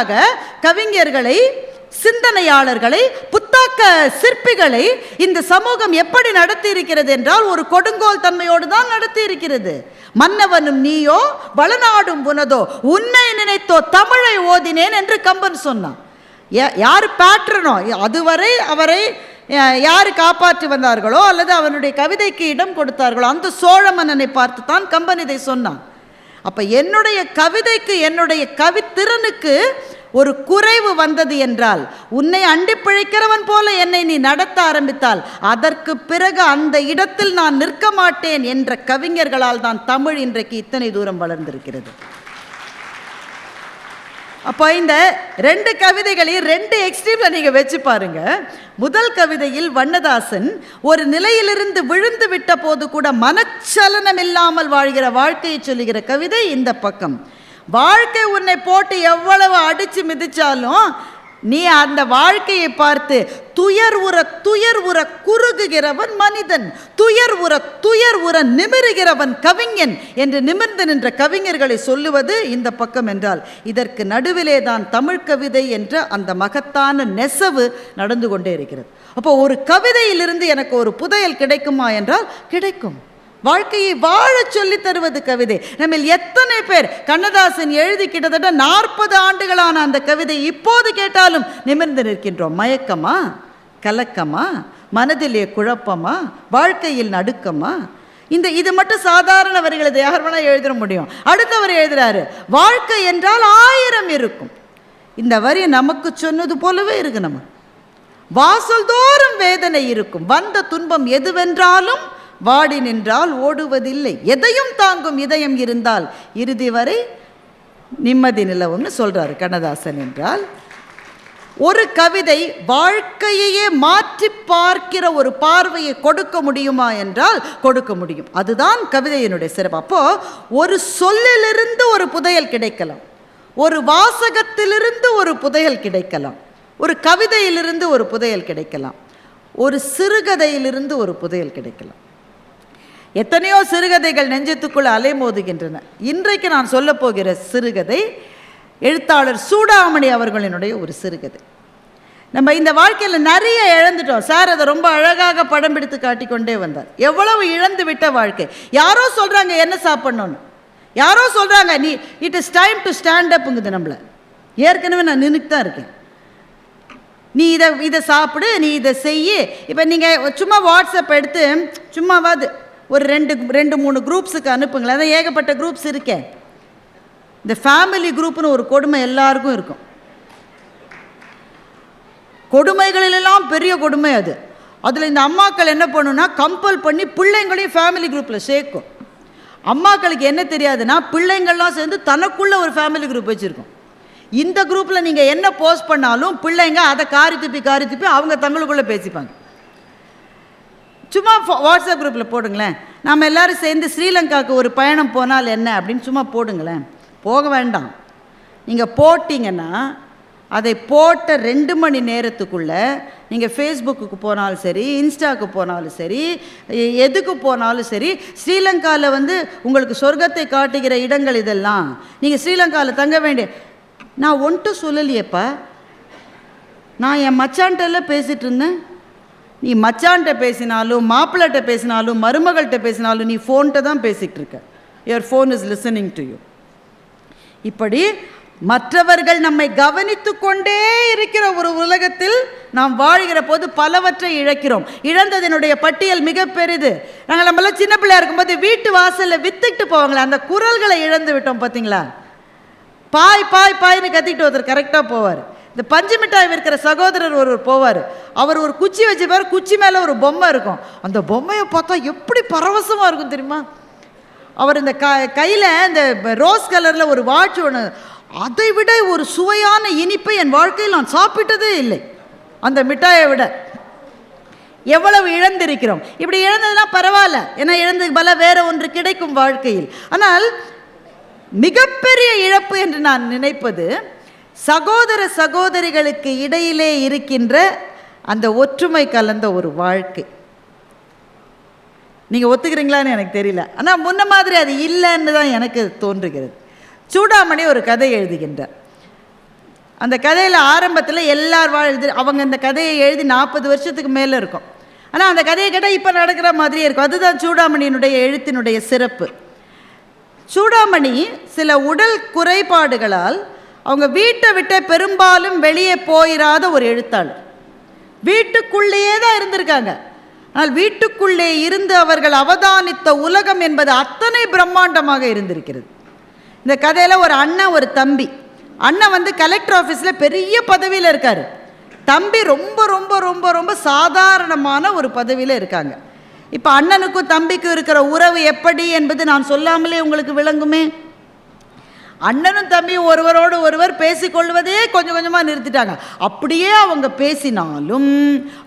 தலைமுறைகளாக கவிஞர்களை, சிந்தனையாளர்களை, புத்தாக்க சிற்பிகளை இந்த சமூகம் எப்படி நடத்தி இருக்கிறது என்றால் ஒரு கொடுங்கோல் தன்மையோடு தான் நடத்தி இருக்கிறது. மன்னவனும் நீயோ வளநாடும் உனதோ உன்னை நினைத்தோ தமிழை ஓதினேன் என்று கம்பன் சொன்னான். யார் பேட்ரனோ அதுவரை அவரை யார் காப்பாற்றி வந்தார்களோ அல்லது அவனுடைய கவிதைக்கு இடம் கொடுத்தார்களோ அந்த சோழ மன்னனை பார்த்து தான் கம்பன் இதை சொன்னான். அப்போ என்னுடைய கவிதைக்கு, என்னுடைய கவித்திறனுக்கு ஒரு குறைவு வந்தது என்றால், உன்னை அண்டி பிழைக்கிறவன் போல என்னை நீ நடத்த ஆரம்பித்தால் அதற்கு பிறகு அந்த இடத்தில் நான் நிற்க மாட்டேன் என்ற கவிஞர்களால் தான் தமிழ் இன்றைக்கு இத்தனை தூரம் வளர்ந்திருக்கிறது. அப்போ இந்த 2 கவிதைகளையும் 2 எக்ஸ்ட்ரீமில் நீங்கள் வச்சு பாருங்க. முதல் கவிதையில் வண்ணதாசன் ஒரு நிலையிலிருந்து விழுந்து விட்ட போது கூட மனச்சலனம் இல்லாமல் வாழ்கிற வாழ்க்கையை சொல்லுகிற கவிதை இந்த பக்கம். வாழ்க்கை உன்னை போட்டு எவ்வளவு அடித்து மிதிச்சாலும் நீ அந்த வாழ்க்கையை பார்த்து துயர் உற குறுகுகிறவன் மனிதன், துயர் உற நிமிருகிறவன் கவிஞன் என்று நிமிர்ந்து நின்ற கவிஞர்களை சொல்லுவது இந்த பக்கம் என்றால், இதற்கு நடுவிலே தான் தமிழ் கவிதை என்ற அந்த மகத்தான நெசவு நடந்து கொண்டே இருக்கிறது. அப்போ ஒரு கவிதையிலிருந்து எனக்கு ஒரு புதையல் கிடைக்குமா என்றால் கிடைக்கும். வாழ்க்கையை வாழ சொல்லி தருவது கவிதை. நம்ம எத்தனை பேர் கண்ணதாசன் எழுதி கிட்டத்தட்ட 40 ஆண்டுகளான அந்த கவிதை இப்போது கேட்டாலும் நிமிர்ந்து நிற்கின்றோம். மயக்கமா, கலக்கமா, மனதிலே குழப்பமா, வாழ்க்கையில் நடுக்கமா? இது மட்டும் சாதாரண வரிகள், இதை யார் வேணா எழுத முடியும். அடுத்தவர் எழுதுறாரு, வாழ்க்கை என்றால் 1000 இருக்கும். இந்த வரி நமக்கு சொன்னது போலவே இருக்கு. நம்ம வாசல் தோறும் வேதனை இருக்கும், வந்த துன்பம் எதுவென்றாலும் வாடி நின்றால் ஓடுவதில்லை, எதையும் தாங்கும் இதயம் இருந்தால் இறுதி வரை நிம்மதி நிலவும்னு சொல்றாரு கண்ணதாசன். என்றால் ஒரு கவிதை வாழ்க்கையையே மாற்றி பார்க்கிற ஒரு பார்வையை கொடுக்க முடியுமா என்றால் கொடுக்க முடியும். அதுதான் கவிதையினுடைய சிறப்பு. அப்போ ஒரு சொல்லிலிருந்து ஒரு புதையல் கிடைக்கலாம், ஒரு வாசகத்திலிருந்து ஒரு புதையல் கிடைக்கலாம், ஒரு கவிதையிலிருந்து ஒரு புதையல் கிடைக்கலாம், ஒரு சிறுகதையிலிருந்து ஒரு புதையல் கிடைக்கலாம். எத்தனையோ சிறுகதைகள் நெஞ்சத்துக்குள் அலைமோதுகின்றன. இன்றைக்கு நான் சொல்ல போகிற சிறுகதை எழுத்தாளர் சூடாமணி அவர்களினுடைய ஒரு சிறுகதை. நம்ம இந்த வாழ்க்கையில் நிறைய இழந்துட்டோம். சார் அதை ரொம்ப அழகாக படம் பிடித்து காட்டிக்கொண்டே வந்தார். எவ்வளவு இழந்து விட்ட வாழ்க்கை. யாரோ சொல்கிறாங்க என்ன சாப்பிட்ணுன்னு, யாரோ சொல்கிறாங்க நீ it is time to stand அப்புங்குது. நம்மளை ஏற்கனவே நான் நின்றுட்டு தான் இருக்கேன், நீ இதை சாப்பிடு, நீ இதை செய்ய. இப்போ நீங்கள் சும்மா வாட்ஸ்அப் எடுத்து சும்மாவாது ஒரு 2-3 குரூப்ஸுக்கு அனுப்புங்களேன். அதான் ஏகப்பட்ட குரூப்ஸ் இருக்கேன். இந்த ஃபேமிலி குரூப்னு ஒரு கொடுமை எல்லாருக்கும் இருக்கும். கொடுமைகளிலெல்லாம் பெரிய கொடுமை அது. அதில் இந்த அம்மாக்கள் என்ன பண்ணுன்னா கம்பல் பண்ணி பிள்ளைங்களையும் ஃபேமிலி குரூப்பில் சேர்க்கும். அம்மாக்களுக்கு என்ன தெரியாதுன்னா பிள்ளைங்கள்லாம் சேர்ந்து தனக்குள்ள ஒரு ஃபேமிலி குரூப் வச்சுருக்கோம். இந்த குரூப்பில் நீங்கள் என்ன போஸ்ட் பண்ணாலும் பிள்ளைங்க அதை காரி துப்பி அவங்க தங்களுக்குள்ளே பேசிப்பாங்க. சும்மா வாட்ஸ்அப் குரூப்பில் போடுங்களேன், நம்ம எல்லோரும் சேர்ந்து ஸ்ரீலங்காவுக்கு ஒரு பயணம் போனால் என்ன அப்படின்னு சும்மா போடுங்களேன். போக வேண்டாம். நீங்கள் போட்டிங்கன்னா அதை போட்ட 2 மணி நேரத்துக்குள்ளே நீங்கள் ஃபேஸ்புக்கு போனாலும் சரி, இன்ஸ்டாவுக்கு போனாலும் சரி, எதுக்கு போனாலும் சரி, ஸ்ரீலங்காவில் உங்களுக்கு சொர்க்கத்தை காட்டுகிற இடங்கள் இதெல்லாம். நீங்கள் ஸ்ரீலங்காவில் தங்க வேண்டிய, நான் ஒன்றும் சொல்லலையேப்பா, நான் என் மச்சான்ட்டெல்லாம் பேசிகிட்டு இருந்தேன். நீ மச்சான்கிட்ட பேசினாலும், மாப்பிள்ளைகிட்ட பேசினாலும், மருமகள்கிட்ட பேசினாலும் நீ ஃபோன்கிட்ட தான் பேசிகிட்டு இருக்க. Your phone is listening to you. இப்படி மற்றவர்கள் நம்மை கவனித்து கொண்டே இருக்கிற ஒரு உலகத்தில் நாம் வாழ்கிற போது பலவற்றை இழக்கிறோம். இழந்ததனுடைய பட்டியல் மிக பெரிது. நம்மளாம் சின்ன பிள்ளையா இருக்கும்போது வீட்டு வாசலில் வித்துட்டு போவாங்களே, அந்த குரல்களை இழந்து விட்டோம். பார்த்தீங்களா? பாய் பாய் பாய்னு கத்திக்கிட்டு ஒருத்தர் கரெக்டாக போவார். இந்த பஞ்சு மிட்டாய் விற்கிற சகோதரர் ஒருவர் போவார். அவர் ஒரு குச்சி வச்சுப்பார், குச்சி மேலே ஒரு பொம்மை இருக்கும். அந்த பொம்மையை பார்த்தா எப்படி பரவசமாக இருக்கும் தெரியுமா? அவர் இந்த கையில் இந்த ரோஸ் கலரில் ஒரு வாட்ச் ஒன்று, அதை விட ஒரு சுவையான இனிப்பை என் வாழ்க்கையில் நான் சாப்பிட்டதே இல்லை அந்த மிட்டாயை விட. எவ்வளவு இழந்திருக்கிறோம். இப்படி இழந்ததுலாம் பரவாயில்ல, ஏன்னா இழந்ததுக்கு பல வேற ஒன்று கிடைக்கும் வாழ்க்கையில். ஆனால் மிகப்பெரிய இழப்பு என்று நான் நினைப்பது சகோதர சகோதரிகளுக்கு இடையிலே இருக்கின்ற அந்த ஒற்றுமை கலந்த ஒரு வாழ்க்கை. நீங்கள் ஒத்துக்கிறீங்களான்னு எனக்கு தெரியல, ஆனால் முன்ன மாதிரி அது இல்லைன்னு தான் எனக்கு தோன்றுகிறது. சூடாமணி ஒரு கதை எழுதுகின்றார். அந்த கதையில் ஆரம்பத்தில் எல்லார் அவங்க அந்த கதையை எழுதி 40 வருஷத்துக்கு மேலே இருக்கும். ஆனால் அந்த கதையை கேட்டால் இப்போ நடக்கிற மாதிரியே இருக்கும். அதுதான் சூடாமணியினுடைய எழுத்தினுடைய சிறப்பு. சூடாமணி சில உடல் குறைபாடுகளால் அவங்க வீட்டை விட்டு பெரும்பாலும் வெளியே போயிடாத ஒரு எழுத்தாளர். வீட்டுக்குள்ளேயே தான் இருந்திருக்காங்க. ஆனால் வீட்டுக்குள்ளே இருந்து அவர்கள் அவதானித்த உலகம் என்பது அத்தனை பிரம்மாண்டமாக இருந்திருக்கிறது. இந்த கதையில் ஒரு அண்ணன் ஒரு தம்பி. அண்ணன் கலெக்டர் ஆஃபீஸில் பெரிய பதவியில் இருக்கார். தம்பி ரொம்ப ரொம்ப ரொம்ப ரொம்ப சாதாரணமான ஒரு பதவியில் இருக்காங்க. இப்போ அண்ணனுக்கும் தம்பிக்கும் இருக்கிற உறவு எப்படி என்பது நான் சொல்லாமலே உங்களுக்கு விளங்குமே. அண்ணனும் தம்பியும் ஒருவரோடு ஒருவர் பேசிக்கொள்வதே கொஞ்சம் கொஞ்சமாக நிறுத்திட்டாங்க. அப்படியே அவங்க பேசினாலும்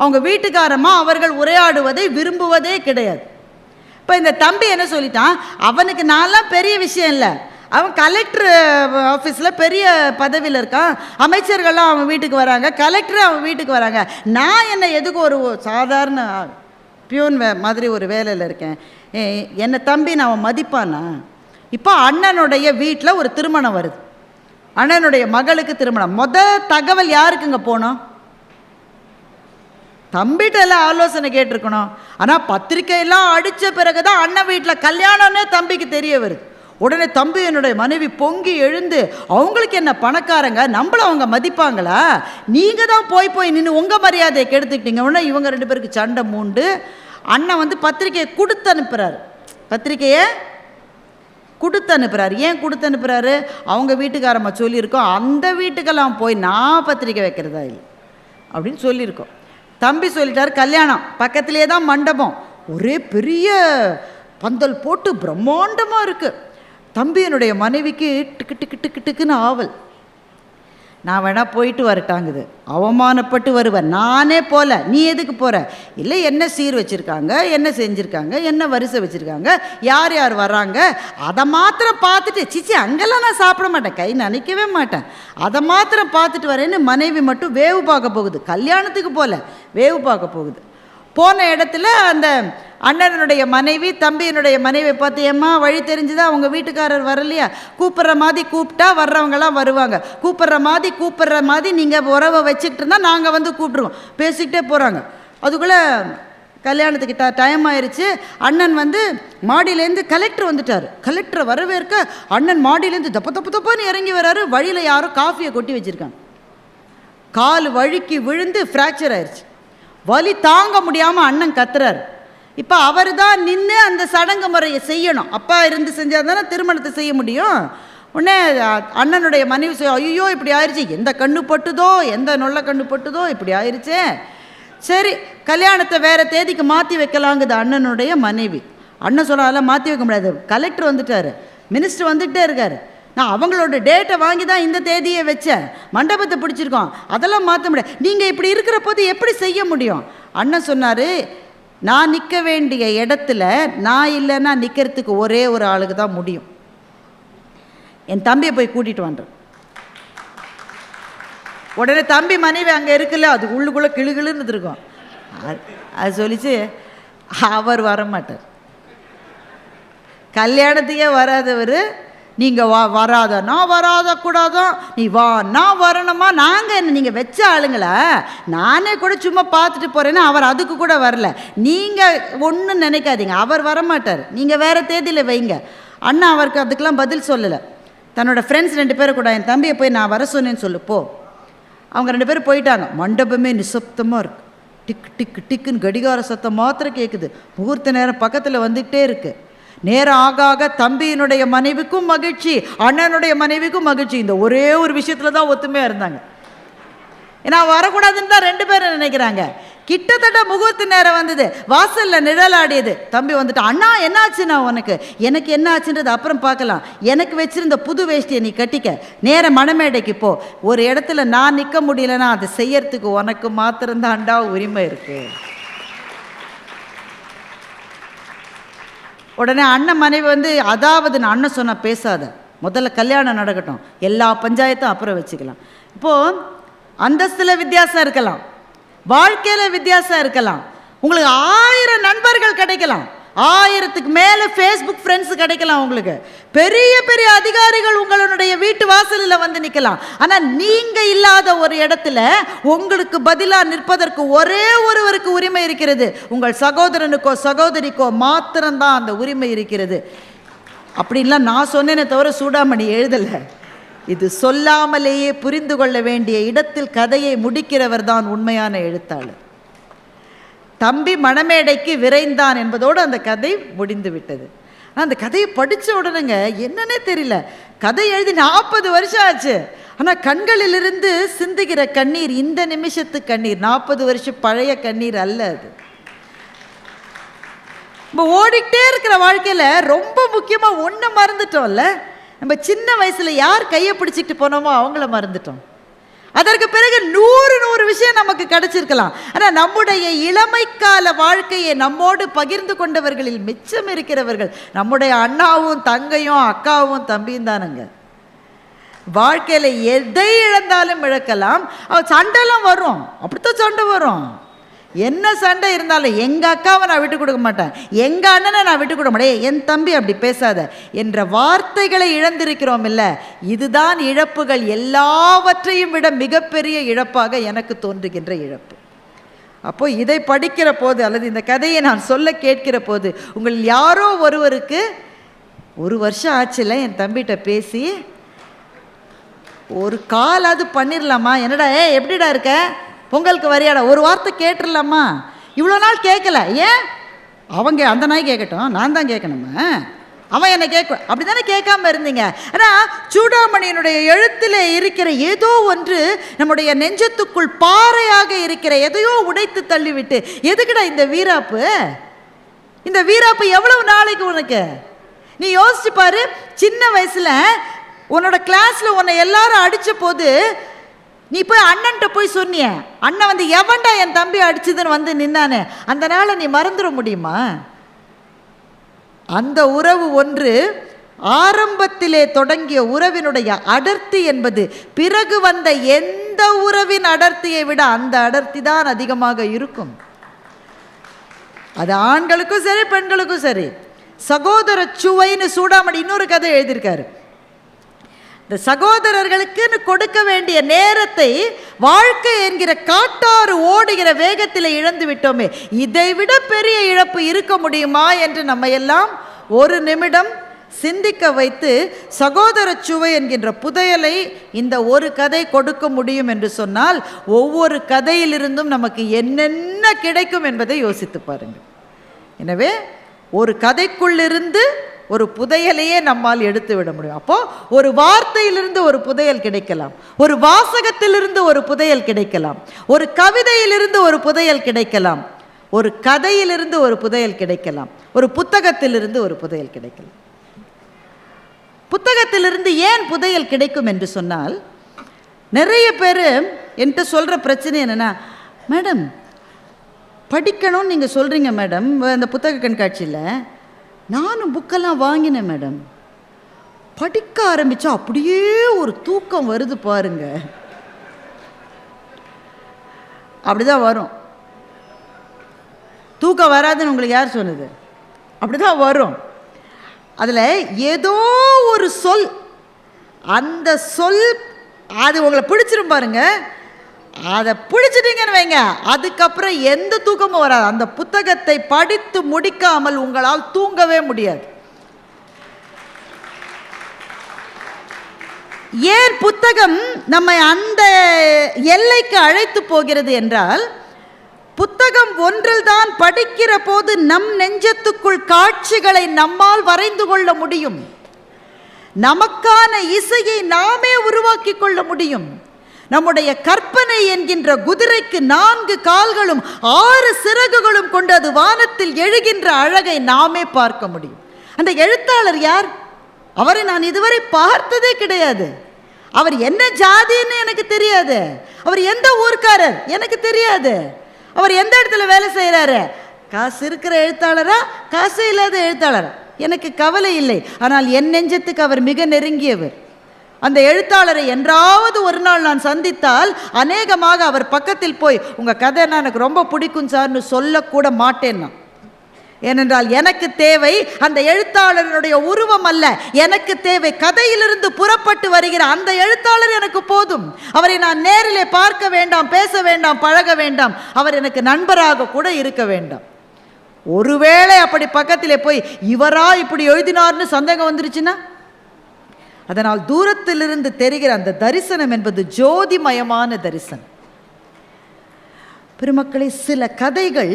அவங்க வீட்டுக்காரமாக அவர்கள் உரையாடுவதை விரும்புவதே கிடையாது. இப்போ இந்த தம்பி என்ன சொல்லிட்டான், அவனுக்கு நான்லாம் பெரிய விஷயம் இல்லை, அவன் கலெக்டர் ஆஃபீஸில் பெரிய பதவியில் இருக்கான், அமைச்சர்கள்லாம் அவன் வீட்டுக்கு வராங்க, கலெக்டரு அவன் வீட்டுக்கு வராங்க, நான் என்ன எதுக்கு ஒரு சாதாரண பியூன் மாதிரி ஒரு வேலையில் இருக்கேன், என்னை தம்பி நான் மதிப்பானா? இப்போ அண்ணனுடைய வீட்டில் ஒரு திருமணம் வருது. அண்ணனுடைய மகளுக்கு திருமணம். தகவல் யாருக்குங்க போனோம்? தம்பிகிட்ட எல்லாம் ஆலோசனை கேட்டிருக்கணும். ஆனால் பத்திரிக்கையெல்லாம் அடித்த பிறகு தான் அண்ணன் வீட்டில் கல்யாணம்னே தம்பிக்கு தெரிய வருது. உடனே தம்பி என்னுடைய மனைவி பொங்கி எழுந்து, அவங்களுக்கு என்ன பணக்காரங்க, நம்மள அவங்க மதிப்பாங்களா, நீங்கள் தான் போய் நின்று உங்கள் மரியாதையை கெடுத்துக்கிட்டீங்க. உடனே இவங்க 2 பேருக்கு சண்டை மூண்டு அண்ணன் பத்திரிக்கையை கொடுத்து அனுப்புகிறாரு. பத்திரிக்கையை கொடுத்து அனுப்புகிறாரு. ஏன் கொடுத்து அனுப்புகிறாரு? அவங்க வீட்டுக்காரம்மா சொல்லியிருக்கோம், அந்த வீட்டுக்கெல்லாம் போய் நான் பத்திரிக்கை வைக்கிறதா இல்லை அப்படின்னு சொல்லியிருக்கோம். தம்பி சொல்லிட்டார், கல்யாணம் பக்கத்துலேயே தான் மண்டபம், ஒரே பெரிய பந்தல் போட்டு பிரம்மாண்டமாக இருக்குது. தம்பி என்னுடைய மனைவிக்கு டிக்கு டிக்கு டிக்கு டிக்குன்னு ஆவல். நான் வேணால் போயிட்டு வரட்டாங்குது. அவமானப்பட்டு வருவேன். நானே போகல, நீ எதுக்கு போகிற? இல்லை, என்ன சீர் வச்சுருக்காங்க, என்ன செஞ்சுருக்காங்க, என்ன வரிசை வச்சுருக்காங்க, யார் யார் வர்றாங்க, அதை மாத்திரம் பார்த்துட்டு, சிச்சி அங்கெல்லாம் நான் சாப்பிட மாட்டேன், கை நினைக்கவே மாட்டேன், அதை மாத்திரம் பார்த்துட்டு வரேன்னு மனைவி மட்டும் வேவு பார்க்க போகுது. கல்யாணத்துக்கு போகல, வேவு பார்க்க போகுது. போன இடத்துல அந்த அண்ணனுடைய மனைவி தம்பியினுடைய மனைவியை பார்த்து, ஏம்மா வழி தெரிஞ்சுதா, அவங்க வீட்டுக்காரர் வரலையா, கூப்பிட்ற மாதிரி கூப்பிட்டா வர்றவங்களாம் வருவாங்க, கூப்பிட்ற மாதிரி நீங்கள் உறவை வச்சுக்கிட்டு இருந்தால் நாங்கள் கூப்பிட்ருவோம், பேசிக்கிட்டே போகிறாங்க. அதுக்குள்ளே கல்யாணத்துக்கிட்ட டைம் ஆயிடுச்சு. அண்ணன் மாடியிலேருந்து கலெக்டர் வந்துட்டார். கலெக்டரை வரவேற்க அண்ணன் மாடியிலேருந்து தப்பான்னு இறங்கி வர்றாரு. வழியில் யாரோ காஃபியை கொட்டி வச்சுருக்காங்க. கால் வழுக்கி விழுந்து ஃப்ராக்சர் ஆயிடுச்சு. வலி தாங்க முடியாமல் அண்ணன் கத்துறாரு. இப்போ அவர் தான் நின்று அந்த சடங்கு முறையை செய்யணும். அப்பா இருந்து செஞ்சால் தானே திருமணத்தை செய்ய முடியும். உடனே அண்ணனுடைய மனைவி ஐயோ இப்படி ஆயிடுச்சு, எந்த கண்ணு பட்டுதோ, எந்த நொல்ல கண்ணு பட்டுதோ, இப்படி ஆயிடுச்சே, சரி கல்யாணத்தை வேறு தேதிக்கு மாற்றி வைக்கலாங்குது அண்ணனுடைய மனைவி. அண்ணன் சொல்ல, அதெல்லாம் மாற்றி வைக்க முடியாது, கலெக்டர் வந்துட்டார், மினிஸ்டர் வந்துகிட்டே இருக்கார், நான் அவங்களோட டேட்டை வாங்கி தான் இந்த தேதியை வச்சேன், மண்டபத்தை பிடிச்சிருக்கோம், அதெல்லாம் மாற்ற முடியாது, நீங்கள் இப்படி இருக்கிற போது எப்படி செய்ய முடியும்? அண்ணன் சொன்னார், நான் நிற்க வேண்டிய இடத்துல நான் இல்லைன்னா நிற்கிறதுக்கு ஒரே ஒரு ஆளுக்கு தான் முடியும், என் தம்பியை போய் கூட்டிகிட்டு வந்துடுறேன். உடனே தம்பி மனைவி அங்கே இருக்குல்ல, அது உள்ளுக்குள்ளே கிளுகிளுன்னு இருக்கும். அது சொல்லிச்சு, அவர் வரமாட்டார், கல்யாணத்துக்கே வராதவர், நீங்கள் நான் வராத கூடாதோ, நீ நான் வரணுமா, நாங்கள் என்ன நீங்கள் வச்ச ஆளுங்களா, நானே கூட சும்மா பார்த்துட்டு போகிறேன்னா அவர் அதுக்கு கூட வரல, நீங்கள் ஒன்றும் நினைக்காதீங்க, அவர் வரமாட்டார், நீங்கள் வேறு தேதியில் வைங்க. அண்ணா அவருக்கு அதுக்கெலாம் பதில் சொல்லலை. தன்னோட ஃப்ரெண்ட்ஸ் 2 பேரை கூட, என் தம்பியை போய் நான் வர சொன்னேன்னு சொல்லுப்போ. அவங்க 2 பேரும் போயிட்டாங்க. மண்டபமே நிசப்தமாக இருக்குது. டிக்கு டிக்கு டிக்குன்னு கடிகார சத்தம் மாத்திரம் கேட்குது. முகூர்த்த நேரம் பக்கத்தில் வந்துகிட்டே இருக்குது. நேரம் ஆக ஆக தம்பியினுடைய மனைவிக்கும் மகிழ்ச்சி, அண்ணனுடைய மனைவிக்கும் மகிழ்ச்சி. இந்த ஒரே ஒரு விஷயத்தில் தான் ஒத்துமையாக இருந்தாங்க. ஏன்னா வரக்கூடாதுன்னு தான் 2 பேரும் நினைக்கிறாங்க. கிட்டத்தட்ட முகூர்த்த நேரம் வந்தது, வாசலில் நிழலாடியது. தம்பி வந்துட்டு, அண்ணா என்னாச்சுண்ணா உனக்கு? எனக்கு என்ன ஆச்சுன்றது அப்புறம் பார்க்கலாம், எனக்கு வச்சிருந்த புது வேஷ்டியை நீ கட்டிக்க, நேர மணமேடைக்கு போ, ஒரு இடத்துல நான் நிற்க முடியலன்னா அதை செய்யறதுக்கு உனக்கு மாத்திரம்தான்டா உரிமை இருக்கு. உடனே அண்ணன் மனைவி அதாவது நான் அண்ணன் சொன்னால் பேசாத, முதல்ல கல்யாணம் நடக்கட்டும், எல்லா பஞ்சாயத்தும் அப்புறம் வச்சுக்கலாம். இப்போது அந்தஸ்தில் வித்தியாசம் இருக்கலாம், வாழ்க்கையில் வித்தியாசம் இருக்கலாம், உங்களுக்கு 1000 நண்பர்கள் கிடைக்கலாம், 1000க்கு மேலே ஃபேஸ்புக் ஃப்ரெண்ட்ஸ் கிடைக்கலாம் உங்களுக்கு. பெரிய பெரிய அதிகாரிகள் உங்களுடைய வீட்டு வாசலில் வந்து நிற்கலாம். ஆனால் நீங்கள் இல்லாத ஒரு இடத்துல உங்களுக்கு பதிலாக நிற்பதற்கு ஒரே ஒருவருக்கு உரிமை இருக்கிறது. உங்கள் சகோதரனுக்கோ சகோதரிக்கோ மாத்திரம்தான் அந்த உரிமை இருக்கிறது. அப்படின்லாம் நான் சொன்னேனே தவிர சூடாமணி எழுதலை. இது சொல்லாமலேயே புரிந்து கொள்ள வேண்டிய இடத்தில் கதையை முடிக்கிறவர் தான் உண்மையான எழுத்தாளர். தம்பி மணமேடைக்கு விரைந்தான் என்பதோடு அந்த கதை முடிந்து விட்டது. அந்த கதையை படித்த உடனேங்க என்னன்னே தெரியல. கதை எழுதி 40 வருஷம் ஆச்சு. ஆனால் கண்களிலிருந்து சிந்துகிற கண்ணீர் இந்த நிமிஷத்து கண்ணீர், 40 வருஷம் பழைய கண்ணீர் அல்ல. அது நம்ம ஓடிக்கிட்டே இருக்கிற வாழ்க்கையில் ரொம்ப முக்கியமாக ஒன்று மறந்துட்டோம்ல. நம்ம சின்ன வயசில் யார் கையை பிடிச்சிட்டு போனோமோ அவங்கள மறந்துட்டோம். அதற்கு பிறகு 100 விஷயம் நமக்கு கிடைச்சிருக்கலாம். ஆனால் நம்முடைய இளமைக்கால வாழ்க்கையை நம்மோடு பகிர்ந்து கொண்டவர்களில் மிச்சம் இருக்கிறவர்கள் நம்முடைய அண்ணாவும் தங்கையும் அக்காவும் தம்பியும் தானுங்க. வாழ்க்கையில் எதை இழந்தாலும் இழக்கலாம். சண்டைலாம் வரும், அப்படித்தான் சண்டை வரும். என்ன சண்டை இருந்தாலும் எங்கள் அக்காவை நான் விட்டு கொடுக்க மாட்டேன், எங்கள் அண்ணனை நான் விட்டு கொடுக்க மாட்டேன், என் தம்பி அப்படி பேசாத என்ற வார்த்தைகளை இழந்திருக்கிறோம் இல்லை. இதுதான் இழப்புகள் எல்லாவற்றையும் விட மிகப்பெரிய இழப்பாக எனக்கு தோன்றுகின்ற இழப்பு. அப்போது இதை படிக்கிற போது அல்லது இந்த கதையை நான் சொல்ல கேட்கிற போது உங்களில் யாரோ ஒருவருக்கு 1 வருஷம் ஆச்சுல என் தம்பிகிட்ட பேசி ஒரு கால் அது பண்ணிடலாமா, என்னடா எப்படிடா இருக்க, பொங்கலுக்கு வரியாடா, ஒரு வார்த்தை கேட்டுடலாமா, இவ்வளோ நாள் கேட்கல, ஏன் அவங்க அந்த நாய் கேட்கட்டும், நான் தான் கேட்கணுமா, அவன் என்னை கேட்க, அப்படி தானே கேட்காம இருந்தீங்க. ஆனால் சூடாமணியினுடைய எழுத்தில் இருக்கிற ஏதோ ஒன்று நம்முடைய நெஞ்சத்துக்குள் பாறையாக இருக்கிற எதையோ உடைத்து தள்ளிவிட்டு, எதுக்குடா இந்த வீராப்பு, இந்த வீராப்பு எவ்வளவு நாளைக்கு உனக்கு, நீ யோசிச்சு பாரு. சின்ன வயசில் உன்னோட கிளாஸில் உன்னை எல்லாரும் அடித்த போது நீ போய் அண்ணன்ட்ட போய் சொன்னிய, அண்ணன் வந்து எவன்டா என் தம்பி அடிச்சதுன்னு வந்து நின்னானே, அந்த நாளை நீ மறந்துட முடியுமா? அந்த உறவு ஒன்று ஆரம்பத்திலே தொடங்கிய உறவினுடைய அடர்த்தி என்பது பிறகு வந்த எந்த உறவின் அடர்த்தியை விட அந்த அடர்த்தி தான் அதிகமாக இருக்கும். அது ஆண்களுக்கும் சரி பெண்களுக்கும் சரி. சகோதர சுவைன்னு சூடாமணி இன்னொரு கதை எழுதியிருக்காரு. இந்த சகோதரர்களுக்குன்னு கொடுக்க வேண்டிய நேரத்தை வாழ்க்கை என்கிற காட்டாறு ஓடுகிற வேகத்தில் இழந்து விட்டோமே, இதை விட பெரிய இழப்பு இருக்க முடியுமா என்று நம்ம எல்லாம் ஒரு நிமிடம் சிந்திக்க வைத்து சகோதர சுவை என்கின்ற புதையலை இந்த ஒரு கதை கொடுக்க முடியும் என்று சொன்னால் ஒவ்வொரு கதையிலிருந்தும் நமக்கு என்னென்ன கிடைக்கும் என்பதை யோசித்து பாருங்கள். எனவே ஒரு கதைக்குள்ளிருந்து ஒரு புதையலையே நம்மால் எடுத்து விட முடியும். அப்போ ஒரு வார்த்தையிலிருந்து ஒரு புதையல் கிடைக்கலாம், ஒரு வாசகத்திலிருந்து ஒரு புதையல் கிடைக்கலாம், ஒரு கவிதையிலிருந்து ஒரு புதையல் கிடைக்கலாம், ஒரு கதையிலிருந்து ஒரு புதையல் கிடைக்கலாம், ஒரு புத்தகத்திலிருந்து ஒரு புதையல் கிடைக்கலாம். புத்தகத்திலிருந்து ஏன் புதையல் கிடைக்கும் என்று சொன்னால், நிறைய பேர் என்கிட்ட சொல்கிற பிரச்சனை என்னென்னா, மேடம் படிக்கணும்னு நீங்கள் சொல்கிறீங்க மேடம், இந்த புத்தக கண்காட்சியில் நானும் புக்கெல்லாம் வாங்கினேன் மேடம், படிக்க ஆரம்பித்தா அப்படியே ஒரு தூக்கம் வருது பாருங்க. அப்படிதான் வரும். தூக்கம் வராதுன்னு உங்களுக்கு யார் சொன்னது? அப்படிதான் வரும். அதில் ஏதோ ஒரு சொல், அந்த சொல் அது உங்களை பிடிச்சிரும் பாருங்க. அதை பிடிச்சிட்டீங்கன்னு வைங்க, அதுக்கப்புறம் எந்த தூக்கமும் வராது. அந்த புத்தகத்தை படித்து முடிக்காமல் உங்களால் தூங்கவே முடியாது. ஏன் புத்தகம் நம்மை அந்த எல்லைக்கு அழைத்து போகிறது என்றால், புத்தகம் ஒன்றில் தான் படிக்கிற போது நம் நெஞ்சத்துக்குள் காட்சிகளை நம்மால் வரைந்து கொள்ள முடியும். நமக்கான இசையை நாமே உருவாக்கி கொள்ள முடியும். நம்முடைய கற்பனை என்கின்ற குதிரைக்கு 4 கால்களும் 6 சிறகுகளும் கொண்டு அது வானத்தில் எழுகின்ற அழகை நாமே பார்க்க முடியும். அந்த எழுத்தாளர் யார்? அவரை நான் இதுவரை பார்த்ததே கிடையாது. அவர் என்ன ஜாதின்னு எனக்கு தெரியாது. அவர் எந்த ஊர்க்காரர் எனக்கு தெரியாது. அவர் எந்த இடத்துல வேலை செய்கிறாரு, காசு இருக்கிற எழுத்தாளரா காசு இல்லாத எழுத்தாளரா எனக்கு கவலை இல்லை. ஆனால் என் நெஞ்சத்துக்கு அவர் மிக நெருங்கியவர். அந்த எழுத்தாளரை என்றாவது ஒரு நாள் நான் சந்தித்தால் அநேகமாக அவர் பக்கத்தில் போய் உங்கள் கதைன்னா எனக்கு ரொம்ப பிடிக்கும் சார்னு சொல்லக்கூட மாட்டேன். நான் ஏனென்றால் எனக்கு தேவை அந்த எழுத்தாளருடைய உருவம் அல்ல, எனக்கு தேவை கதையிலிருந்து புறப்பட்டு வருகிற அந்த எழுத்தாளர் எனக்கு போதும். அவரை நான் நேரிலே பார்க்க வேண்டாம், பேச வேண்டாம், பழக வேண்டாம், அவர் எனக்கு நண்பராக கூட இருக்க வேண்டாம். ஒருவேளை அப்படி பக்கத்திலே போய் இவரா இப்படி எழுதினார்னு சந்தேகம் வந்துருச்சுன்னா, அதனால் தூரத்திலிருந்து தெரிகிற அந்த தரிசனம் என்பது ஜோதிமயமான தரிசனம். பெருமக்களே, சில கதைகள்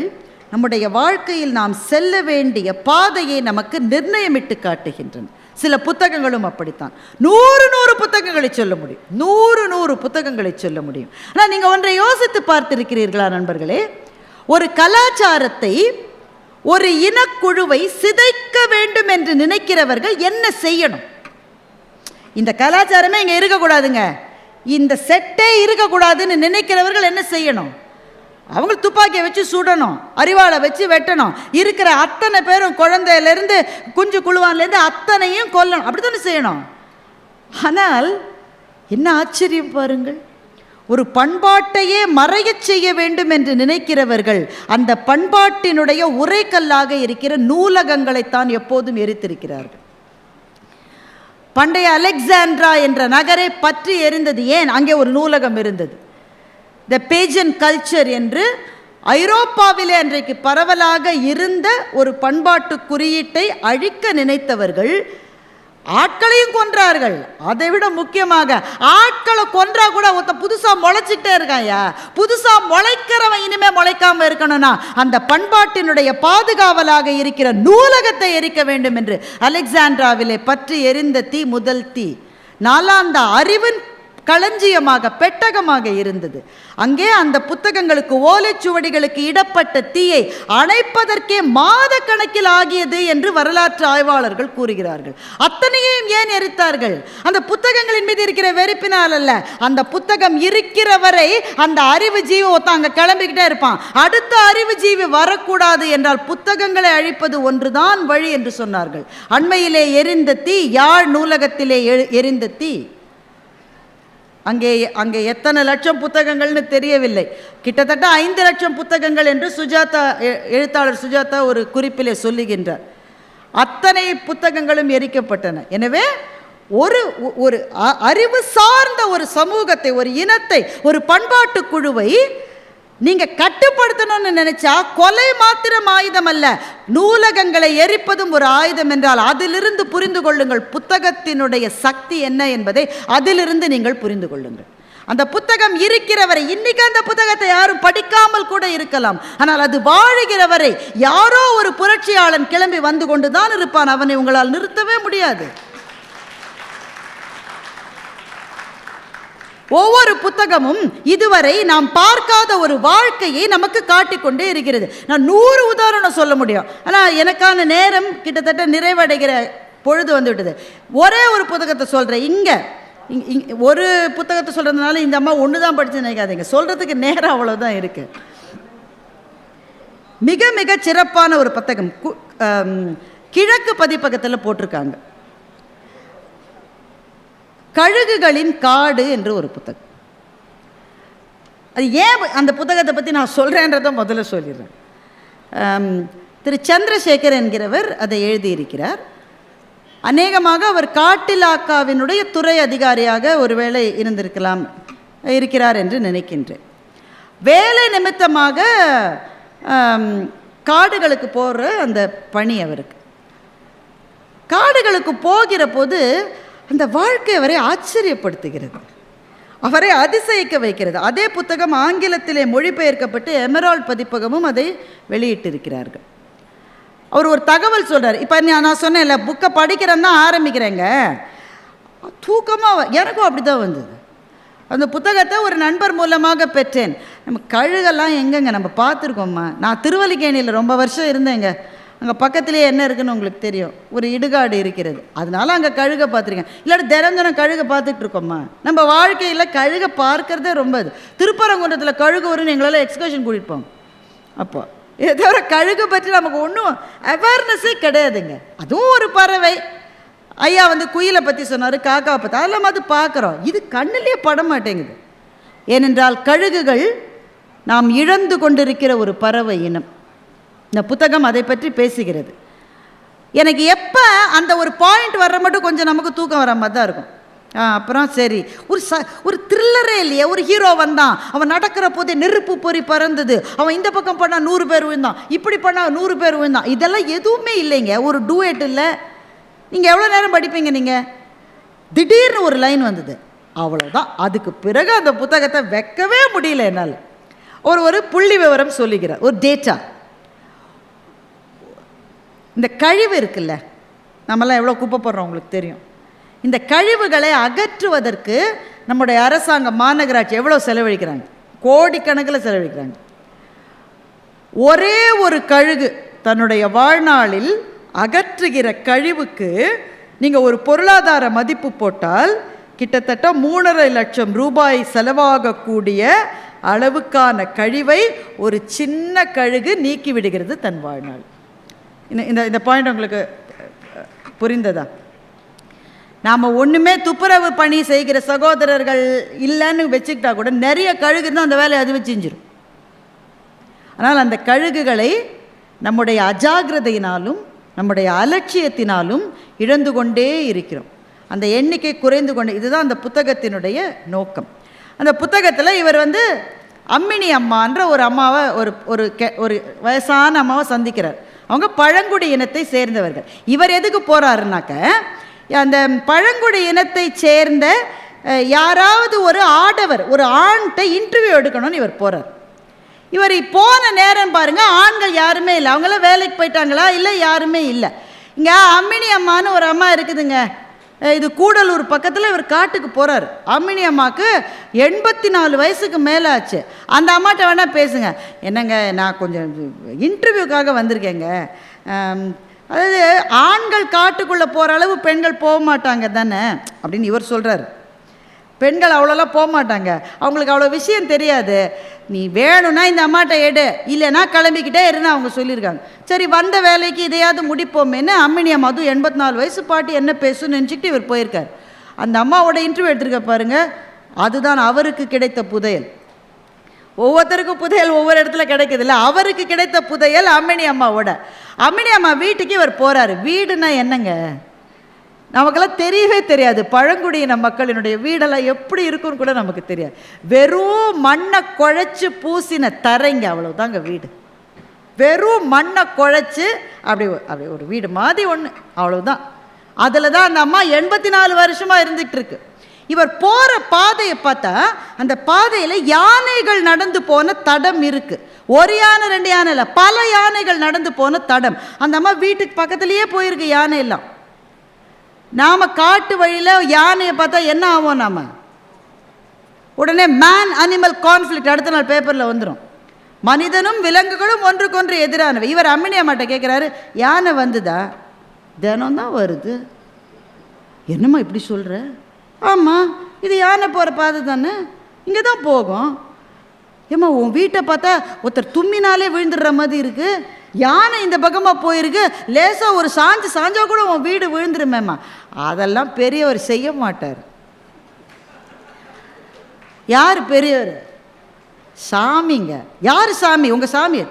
நம்முடைய வாழ்க்கையில் நாம் செல்ல வேண்டிய பாதையை நமக்கு நிர்ணயமிட்டு காட்டுகின்றன. சில புத்தகங்களும் அப்படித்தான். 100 புத்தகங்களை சொல்ல முடியும், 100 புத்தகங்களை சொல்ல முடியும். ஆனால் நீங்கள் ஒன்றை யோசித்து பார்த்திருக்கிறீர்களா நண்பர்களே? ஒரு கலாச்சாரத்தை, ஒரு இனக்குழுவை சிதைக்க வேண்டும் என்று நினைக்கிறவர்கள் என்ன செய்யணும்? இந்த கலாச்சாரமே இங்கே இருக்கக்கூடாதுங்க, இந்த செட்டே இருக்கக்கூடாதுன்னு நினைக்கிறவர்கள் என்ன செய்யணும்? அவங்க துப்பாக்கியை வச்சு சுடணும், அரிவாளை வச்சு வெட்டணும், இருக்கிற அத்தனை பேரும் குழந்தையிலேருந்து குஞ்சு குழுவான்லேருந்து அத்தனையும் கொல்லணும், அப்படி தானே செய்யணும். ஆனால் என்ன ஆச்சரியம் பாருங்கள், ஒரு பண்பாட்டையே மறையச் செய்ய வேண்டும் என்று நினைக்கிறவர்கள் அந்த பண்பாட்டினுடைய உரைக்கல்லாக இருக்கிற நூலகங்களைத்தான் எப்போதும் எரித்திருக்கிறார்கள். பண்டைய அலெக்சாண்ட்ரா என்ற நகரை பற்றி எரிந்தது ஏன்? அங்கே ஒரு நூலகம் இருந்தது. த பேஜன் கல்ச்சர் என்று ஐரோப்பாவிலே அன்றைக்கு பரவலாக இருந்த ஒரு பண்பாட்டு குறியீட்டை அழிக்க நினைத்தவர்கள் ஆட்களையும் கொன்றார்கள். அதை விட முக்கியமாக ஆட்களை கொன்றா கூட ஒருத்த புதுசா முளைச்சிட்டே இருக்காயா, புதுசா முளைக்கிறவன் இனிமே முளைக்காம இருக்கணும்னா அந்த பண்பாட்டினுடைய பாதுகாவலாக இருக்கிற நூலகத்தை எரிக்க வேண்டும் என்று அலெக்சாண்ட்ராவிலே பற்றி எரிந்த தீ முதல் தீ நாளாந்த அறிவின் களஞ்சியமாக, பெட்டகமாக இருந்தது. அங்கே அந்த புத்தகங்களுக்கு, ஓலைச்சுவடிகளுக்கு இடப்பட்ட தீயை அணைப்பதற்கே மாத கணக்கில் ஆகியது என்று வரலாற்று ஆய்வாளர்கள் கூறுகிறார்கள். அத்தனையும் ஏன் எரித்தார்கள்? அந்த புத்தகங்களின் மீது இருக்கிற வெறுப்பினால் அல்ல. அந்த புத்தகம் இருக்கிற வரை அந்த அறிவு ஜீவி ஒருத்தங்க கிளம்பிக்கிட்டே இருப்பான். அடுத்த அறிவு ஜீவி வரக்கூடாது என்றால் புத்தகங்களை அழிப்பது ஒன்றுதான் வழி என்று சொன்னார்கள். அண்மையிலே எரிந்த தீ, யாழ் நூலகத்திலே எரிந்த தீ. அங்கே எத்தனை லட்சம் புத்தகங்கள்னு தெரியவில்லை, கிட்டத்தட்ட 5 லட்சம் புத்தகங்கள் என்று எழுத்தாளர் சுஜாதா ஒரு குறிப்பிலே சொல்லுகின்றார். அத்தனை புத்தகங்களும் எரிக்கப்பட்டன. எனவே ஒரு அறிவு சார்ந்த ஒரு சமூகத்தை, ஒரு இனத்தை, ஒரு பண்பாட்டு குழுவை நீங்க கட்டுப்படுத்தணும்னு நினைச்சா கொலை மாத்திரம் ஆயுதம் அல்ல, நூலகங்களை எரிப்பதும் ஒரு ஆயுதம் என்றால் அதிலிருந்து புரிந்து கொள்ளுங்கள் புத்தகத்தினுடைய சக்தி என்ன என்பதை அதிலிருந்து நீங்கள் புரிந்து கொள்ளுங்கள். அந்த புத்தகம் இருக்கிறவரை, இன்னைக்கு அந்த புத்தகத்தை யாரும் படிக்காமல் கூட இருக்கலாம், ஆனால் அது வாழுகிறவரை யாரோ ஒரு புரட்சியாளன் கிளம்பி வந்து கொண்டுதான் இருப்பான். அவனை உங்களால் நிறுத்தவே முடியாது. ஒவ்வொரு புத்தகமும் இதுவரை நாம் பார்க்காத ஒரு வாழ்க்கையை நமக்கு காட்டிக்கொண்டே இருக்கிறது. நான் 100 உதாரணம் சொல்ல முடியும், ஆனால் எனக்கான நேரம் கிட்டத்தட்ட நிறைவடைகிற பொழுது வந்து விட்டது. ஒரே ஒரு புத்தகத்தை சொல்கிறேன். இங்கே ஒரு புத்தகத்தை சொல்கிறதுனால இந்த அம்மா ஒன்று தான் படித்து நினைக்காதீங்க, சொல்கிறதுக்கு நேரம் அவ்வளோதான் இருக்குது. மிக மிக சிறப்பான ஒரு புத்தகம் கிழக்கு பதிப்பகத்தில் போட்டிருக்காங்க. கழுகுகளின் காடு என்று ஒரு புத்தகம். அது ஏன் அந்த புத்தகத்தை பற்றி நான் சொல்கிறேன்றதை முதல்ல சொல்லிடுறேன். திரு சந்திரசேகர் என்கிறவர் அதை எழுதியிருக்கிறார். அநேகமாக அவர் காட்டிலாக்காவினுடைய துறை அதிகாரியாக ஒருவேளை இருக்கிறார் என்று நினைக்கின்றேன். வேலை நிமித்தமாக காடுகளுக்கு போகிற அந்த பணி அவருக்கு. காடுகளுக்கு போகிற போது அந்த வாழ்க்கை அவரை ஆச்சரியப்படுத்துகிறது, அவரை அதிசயிக்க வைக்கிறது. அதே புத்தகம் ஆங்கிலத்திலே மொழிபெயர்க்கப்பட்டு எமரால்ட் பதிப்பகமும் அதை வெளியிட்டிருக்கிறார்கள். அவர் ஒரு தகவல் சொல்கிறார். இப்போ நான் சொன்னேன்ல, புக்கை படிக்கிறேன்னு தான் ஆரம்பிக்கிறேங்க, தூக்கமாக எனக்கும் அப்படி தான் வந்தது. அந்த புத்தகத்தை ஒரு நண்பர் மூலமாக பெற்றேன். நம்ம கழுகெல்லாம் எங்கெங்க நம்ம பார்த்துருக்கோம்மா. நான் திருவல்லிக்கேணியில் ரொம்ப வருஷம் இருந்தேங்க. அங்கே பக்கத்துலேயே என்ன இருக்குன்னு உங்களுக்கு தெரியும், ஒரு இடுகாடு இருக்கிறது. அதனால அங்கே கழுகை பார்த்துருக்கேன். இல்லாட்டி தினம் கழுகை பார்த்துட்ருக்கோம்மா. நம்ம வாழ்க்கையில் கழுகை பார்க்கறதே ரொம்ப இது. திருப்பரங்குன்றத்தில் கழுகு வரும்னு எங்களால் எக்ஸ்கர்ஷன் கூட்டிகிட்டு போங்க. அப்போ இதை தவிர கழுகை பற்றி நமக்கு ஒன்றும் அவேர்னஸே கிடையாதுங்க. அதுவும் ஒரு பறவை. ஐயா குயிலை பற்றி சொன்னார், காக்காவை பற்றி, அதெல்லாம் அது பார்க்குறோம். இது கண்ணிலே பட மாட்டேங்குது. ஏனென்றால் கழுகுகள் நாம் இழந்து கொண்டிருக்கிற ஒரு பறவை இனம். இந்த புத்தகம் அதை பற்றி பேசுகிறது. எனக்கு எப்போ அந்த ஒரு பாயிண்ட் வர்ற மட்டும் கொஞ்சம் நமக்கு தூக்கம் வர மாதிரி தான் இருக்கும். அப்புறம் சரி, ஒரு த்ரில்லரே இல்லையே. ஒரு ஹீரோ வந்தான், அவன் நடக்கிற போதே நெருப்பு பொறி பறந்தது, அவன் இந்த பக்கம் பண்ணால் 100 பேர் விழுந்தான், இப்படி பண்ணால் 100 பேர் விழுந்தான், இதெல்லாம் எதுவுமே இல்லைங்க. ஒரு டூயட் இல்லை. நீங்கள் எவ்வளோ நேரம் படிப்பீங்க? நீங்கள் திடீர்னு ஒரு லைன் வந்தது, அவ்வளோதான். அதுக்கு பிறகு அந்த புத்தகத்தை வைக்கவே முடியல என்னால். ஒரு புள்ளி விவரம் சொல்லுகிறார், ஒரு டேட்டா. இந்த கழிவு இருக்குல்ல, நம்மளாம் எவ்வளோ குப்பை போடுறோம் உங்களுக்கு தெரியும். இந்த கழிவுகளை அகற்றுவதற்கு நம்முடைய அரசாங்கம், மாநகராட்சி எவ்வளோ செலவழிக்கிறாங்க? கோடிக்கணக்கில் செலவழிக்கிறாங்க. ஒரே ஒரு கழுகு தன்னுடைய வாழ்நாளில் அகற்றுகிற கழிவுக்கு நீங்கள் ஒரு பொருளாதார மதிப்பு போட்டால் கிட்டத்தட்ட 3.5 லட்சம் ரூபாய் செலவாகக்கூடிய அளவுக்கான கழிவை ஒரு சின்ன கழுகு நீக்கி விடுகிறது தன் வாழ்நாள். இந்த பாயிண்ட் உங்களுக்கு புரிந்ததா? நாம் ஒன்றுமே துப்புரவு பணி செய்கிற சகோதரர்கள் இல்லைன்னு வச்சுக்கிட்டா கூட நிறைய கழுகு தான் அந்த வேலையை அது வச்சு செஞ்சிடும். ஆனால் அந்த கழுகுகளை நம்முடைய அஜாகிரதையினாலும் நம்முடைய அலட்சியத்தினாலும் இழந்து கொண்டே இருக்கிறோம். அந்த எண்ணிக்கை குறைந்து கொண்டே. இதுதான் அந்த புத்தகத்தினுடைய நோக்கம். அந்த புத்தகத்தில் இவர் அம்மினி அம்மான்ற ஒரு அம்மாவை ஒரு வயசான அம்மாவை சந்திக்கிறார். அவங்க பழங்குடி இனத்தை சேர்ந்தவர்கள். இவர் எதுக்கு போகிறாருனாக்க, அந்த பழங்குடி இனத்தை சேர்ந்த யாராவது ஒரு ஆடவர், ஒரு ஆண்கிட்ட இன்டர்வியூ எடுக்கணும்னு இவர் போகிறார். இவர் போன நேரம் பாருங்கள், ஆண்கள் யாருமே இல்லை. அவங்களாம் வேலைக்கு போயிட்டாங்களா? இல்லை, யாருமே இல்லை. இங்கே அம்மினி அம்மானு ஒரு அம்மா இருக்குதுங்க, இது கூடலூர் பக்கத்தில். இவர் காட்டுக்கு போகிறார். அம்மினி அம்மாவுக்கு 84 வயசுக்கு மேலே ஆச்சு. அந்த அம்மாட்ட வேணால் பேசுங்க. என்னங்க, நான் கொஞ்சம் இன்டர்வியூக்காக வந்திருக்கேங்க. அதாவது ஆண்கள் காட்டுக்குள்ளே போகிற அளவு பெண்கள் போக மாட்டாங்க தானே அப்படின்னு இவர் சொல்கிறார். பெண்கள் அவ்வளோலாம் போக மாட்டாங்க, அவங்களுக்கு அவ்வளோ விஷயம் தெரியாது. நீ வேணும்னா இந்த அம்மாட்ட எடு, இல்லைன்னா கிளம்பிக்கிட்டே இருன்னு அவங்க சொல்லியிருக்காங்க. சரி, வந்த வேலைக்கு இதையாவது முடிப்போமேன்னு அம்மினி அம்மா, அதுவும் 84 வயசு பாட்டி என்ன பேசுன்னு நினச்சிக்கிட்டு இவர் போயிருக்கார். அந்த அம்மாவோட இன்டர்வியூ எடுத்துருக்க பாருங்கள். அதுதான் அவருக்கு கிடைத்த புதையல். ஒவ்வொருத்தருக்கும் புதையல் ஒவ்வொரு இடத்துல கிடைக்கிது இல்லை. அவருக்கு கிடைத்த புதையல் அம்மினி அம்மாவோட. அம்மினி அம்மா வீட்டுக்கு இவர் போகிறாரு. வீடுனா என்னங்க, நமக்கெல்லாம் தெரியவே தெரியாது. பழங்குடியின மக்களினுடைய வீடெல்லாம் எப்படி இருக்குன்னு கூட நமக்கு தெரியாது. வெறும் மண்ணை குழைச்சி பூசின தரைங்க, அவ்வளோதாங்க வீடு. வெறும் மண்ணை குழைச்சி அப்படி ஒரு வீடு மாதிரி ஒன்று, அவ்வளோதான். அதில் தான் அந்த அம்மா 84 வருஷமாக இருந்துகிட்டு இருக்கு. இவர் போகிற பாதையை பார்த்தா அந்த பாதையில் யானைகள் நடந்து போன தடம் இருக்குது. ஒரு யானை 2 யானை இல்லை, பல யானைகள் நடந்து போன தடம். அந்த அம்மா வீட்டுக்கு பக்கத்துலேயே போயிருக்கு யானை எல்லாம். நாம் காட்டு வழியில் யானையை பார்த்தா என்ன ஆகும்? நாம் உடனே மேன் அனிமல் கான்ஃப்ளிக்ட் அடுத்த நாள் பேப்பரில் வந்துடும். மனிதனும் விலங்குகளும் ஒன்றுக்கொன்று எதிரானவை. இவர் அம்மினி அம்மாட்ட கேட்குறாரு, யானை வந்துதா? தினம் தான் வருது. என்னம்மா இப்படி சொல்கிற? ஆமாம், இது யானை போகிற பாதை தானே, இங்கே தான் போகும். ஏம்மா, உன் வீட்டை பார்த்தா ஒருத்தர் தும்மினாலே விழுந்துடுற மாதிரி இருக்குது. யானை இந்த பக்கமாக போயிருக்கு, லேசாக ஒரு சாஞ்சா கூட உன் வீடு விழுந்துருமேம்மா. அதெல்லாம் பெரியவர் செய்ய மாட்டார். யார் பெரியவர்? சாமிங்க. யார் சாமி? உங்கள் சாமி.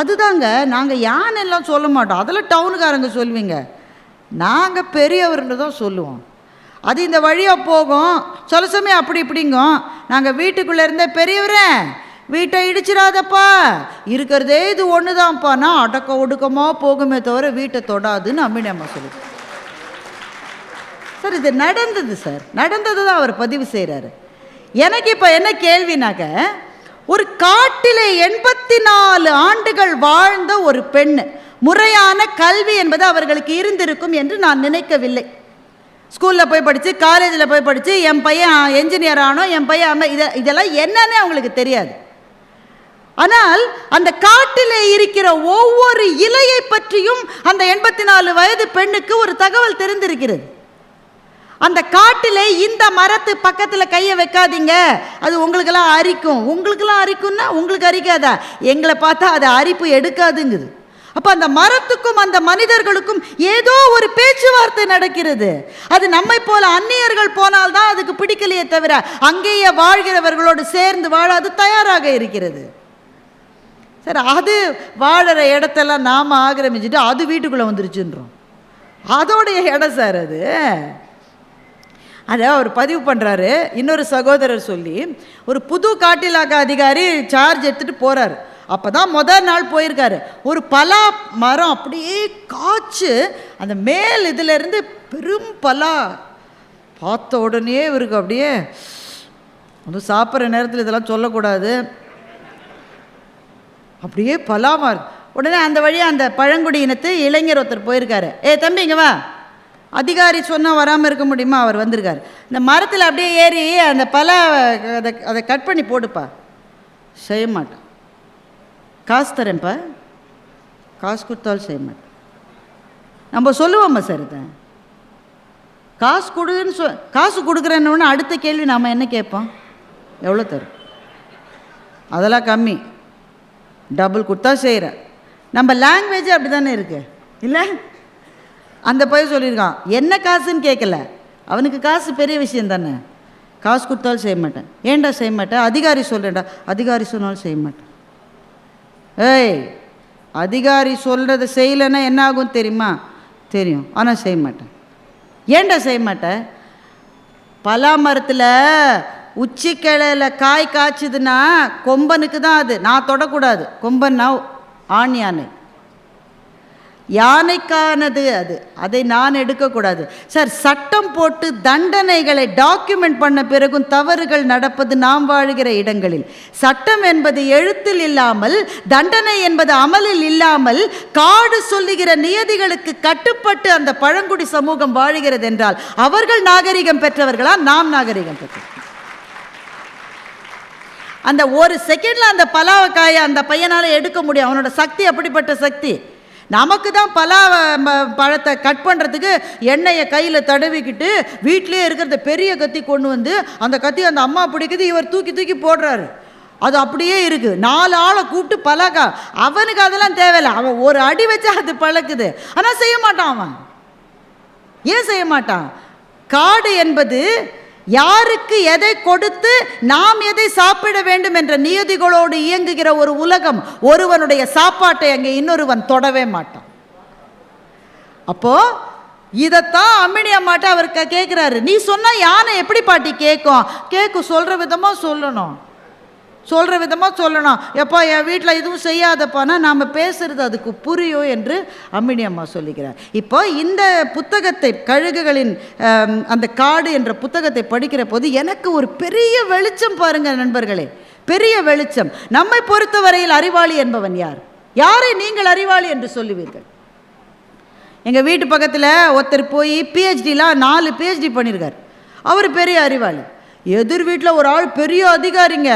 அதுதாங்க. நாங்கள் யானை எல்லாம் சொல்ல மாட்டோம், அதெல்லாம் டவுனுக்காரங்க சொல்லுவீங்க. நாங்கள் பெரியவர்னு தான் சொல்லுவோம். அது இந்த வழியாக போகும், சில சமயம் அப்படி இப்படிங்க. நாங்கள் வீட்டுக்குள்ளே இருந்தே, பெரியவரே வீட்டை இடிச்சிடாதப்பா, இருக்கிறதே இது ஒன்று தான்ப்பா, நான் அடக்க ஒடுக்கமாக போகுமே தவிர வீட்டை தொடாதுன்னு அம்மினி அம்மா சொல்லி. சார், இது நடந்தது சார், நடந்தது தான் அவர் பதிவு செய்கிறாரு. எனக்கு இப்போ என்ன கேள்வினாக்க, ஒரு காட்டிலே 84 ஆண்டுகள் வாழ்ந்த ஒரு பெண், முறையான கல்வி என்பது அவர்களுக்கு இருந்திருக்கும் என்று நான் நினைக்கவில்லை. ஸ்கூலில் போய் படித்து, காலேஜில் போய் படித்து, என் பையன் என்ஜினியர் ஆனோ, என் பையன் இதெல்லாம் என்னன்னு அவங்களுக்கு தெரியாது. ஆனால் அந்த காட்டிலே இருக்கிற ஒவ்வொரு இலையை பற்றியும் அந்த 84 வயது பெண்ணுக்கு ஒரு தகவல் தெரிந்திருக்கிறது. அந்த காட்டிலே இந்த மரத்து பக்கத்தில் கையை வைக்காதீங்க, அது உங்களுக்கெல்லாம் அரிக்கும். உங்களுக்கெல்லாம் அரிக்கும்னா உங்களுக்கு அரிக்காதா? எங்களை பார்த்தா அது அரிப்பு எடுக்காதுங்குது. அப்போ அந்த மரத்துக்கும் அந்த மனிதர்களுக்கும் ஏதோ ஒரு பேச்சுவார்த்தை நடக்கிறது. அது நம்மை போல அந்நியர்கள் போனால்தான் அதுக்கு பிடிக்கலையே தவிர அங்கேயே வாழ்கிறவர்களோடு சேர்ந்து வாழ அது தயாராக இருக்கிறது. சரி, அது வாழற இடத்தெல்லாம் நாம் ஆக்கிரமிச்சுட்டு அது வீட்டுக்குள்ளே வந்துருச்சுன்றோம். அதோடைய இடம் சார் அது. அதை அவர் பதிவு பண்ணுறாரு. இன்னொரு சகோதரர் சொல்லி, ஒரு புது காட்டிலாக்க அதிகாரி சார்ஜ் எடுத்துகிட்டு போகிறார். அப்போ தான் முதல் நாள் போயிருக்காரு. ஒரு பலா மரம் அப்படியே காய்ச்சி அந்த மேல் இதிலேருந்து பெரும் பலா பார்த்த உடனே இவருக்கு அப்படியே, அது சாப்பிட்ற நேரத்தில் இதெல்லாம் சொல்லக்கூடாது, அப்படியே பலாமா இருக்கு. உடனே அந்த வழியாக அந்த பழங்குடி இனத்து இளைஞர் ஒருத்தர் போயிருக்காரு. தம்பி இங்கே வா, அதிகாரி சொன்னால் வராமல் இருக்க முடியுமா? அவர் வந்திருக்கார். இந்த மரத்தில் அப்படியே ஏறி அந்த பல அதை கட் பண்ணி போடுப்பா. செய்ய மாட்டேன். காசு தரேன்ப்பா. காசு கொடுத்தாலும் செய்ய மாட்டேன். நம்ம சொல்லுவோம்மா சார், இதை காசு கொடுன்னு காசு கொடுக்குறேன்னு அடுத்த கேள்வி நாம் என்ன கேட்போம்? எவ்வளோ தரும்? அதெல்லாம் கம்மி, டபுள் கொடுத்தா செய்கிறேன். நம்ம லாங்குவேஜ் அப்படி தானே இருக்குது இல்லை? அந்த பையன் சொல்லியிருக்கான், என்ன காசுன்னு கேட்கல, அவனுக்கு காசு பெரிய விஷயம் தானே. காசு கொடுத்தாலும் செய்ய மாட்டேன். ஏன்டா செய்ய மாட்டேன்? அதிகாரி சொல்கிறேன்டா. அதிகாரி சொன்னாலும் செய்ய மாட்டேன். அதிகாரி சொல்கிறத செய்யலைன்னா என்ன ஆகும் தெரியுமா? தெரியும், ஆனால் செய்ய மாட்டேன். ஏன்டா செய்ய மாட்டேன்? பலா மரத்தில் உச்சிக்கிளையில் காய் காய்ச்சுதுன்னா கொம்பனுக்கு தான் அது, நான் தொடக்கூடாது. கொம்பன்னா ஆண் யானை, யானைக்கானது அது, அதை நான் எடுக்கக்கூடாது. சார், சட்டம் போட்டு தண்டனைகளை டாக்குமெண்ட் பண்ண பிறகும் தவறுகள் நடப்பது நாம் வாழ்கிற இடங்களில். சட்டம் என்பது எழுத்தில் இல்லாமல், தண்டனை என்பது அமலில் இல்லாமல், காடு சொல்லுகிற நியதிகளுக்கு கட்டுப்பட்டு அந்த பழங்குடி சமூகம் வாழ்கிறது என்றால் அவர்கள் நாகரிகம் பெற்றவர்களா, நாம் நாகரிகம் பெற்றவர்கள்? அந்த ஒரு செகண்டில் அந்த பலாவக்காயை அந்த பையனால் எடுக்க முடியும். அவனோட சக்தி அப்படிப்பட்ட சக்தி. நமக்கு தான் பலா பழத்தை கட் பண்ணுறதுக்கு எண்ணெயை கையில் தடவிக்கிட்டு வீட்டிலே இருக்கிறத பெரிய கத்தி கொண்டு வந்து, அந்த கத்தி அந்த அம்மா பிடிக்குது, இவர் தூக்கி தூக்கி போடுறாரு. அது அப்படியே இருக்குது. 4 ஆளை கூப்பிட்டு பழக்கா. அவனுக்கு அதெல்லாம் தேவையில்லை, அவன் ஒரு அடி வச்சா அது பழக்குது. ஆனால் செய்ய மாட்டான். அவன் ஏன் செய்ய மாட்டான்? காடு என்பது யாருக்கு எதை கொடுத்து நாம் எதை சாப்பிட வேண்டும் என்ற நியதிகளோடு இயங்குகிற ஒரு உலகம். ஒருவனுடைய சாப்பாட்டை அங்கே இன்னொருவன் தொடவே மாட்டான். அப்போ இதைத்தான் அம்மினி அம்மாட்ட அவர் கேட்குறாரு. நீ சொன்னா யானை எப்படி பாட்டி கேட்கும்? கேட்கும், சொல்கிற விதமாக சொல்லணும், சொல்கிற விதமாக சொல்லணும். எப்போ என் வீட்டில் எதுவும் செய்யாதப்பானா நாம் பேசுகிறது அதுக்கு புரியும் என்று அம்மினி அம்மா சொல்லிக்கிறார். இப்போ இந்த புத்தகத்தை, கழுகுகளின் அந்த காடு என்ற புத்தகத்தை படிக்கிற போது எனக்கு ஒரு பெரிய வெளிச்சம் பாருங்கள் நண்பர்களே, பெரிய வெளிச்சம். நம்மை பொறுத்தவரையில் அறிவாளி என்பவன் யார்? யாரை நீங்கள் அறிவாளி என்று சொல்லுவீர்கள்? எங்கள் வீட்டு பக்கத்தில் ஒருத்தர் போய் பிஹெச்டிலாம் 4 PhD பண்ணியிருக்கார். அவர் பெரிய அறிவாளி. எதிர் வீட்டில் ஒரு ஆள் பெரிய அதிகாரிங்க.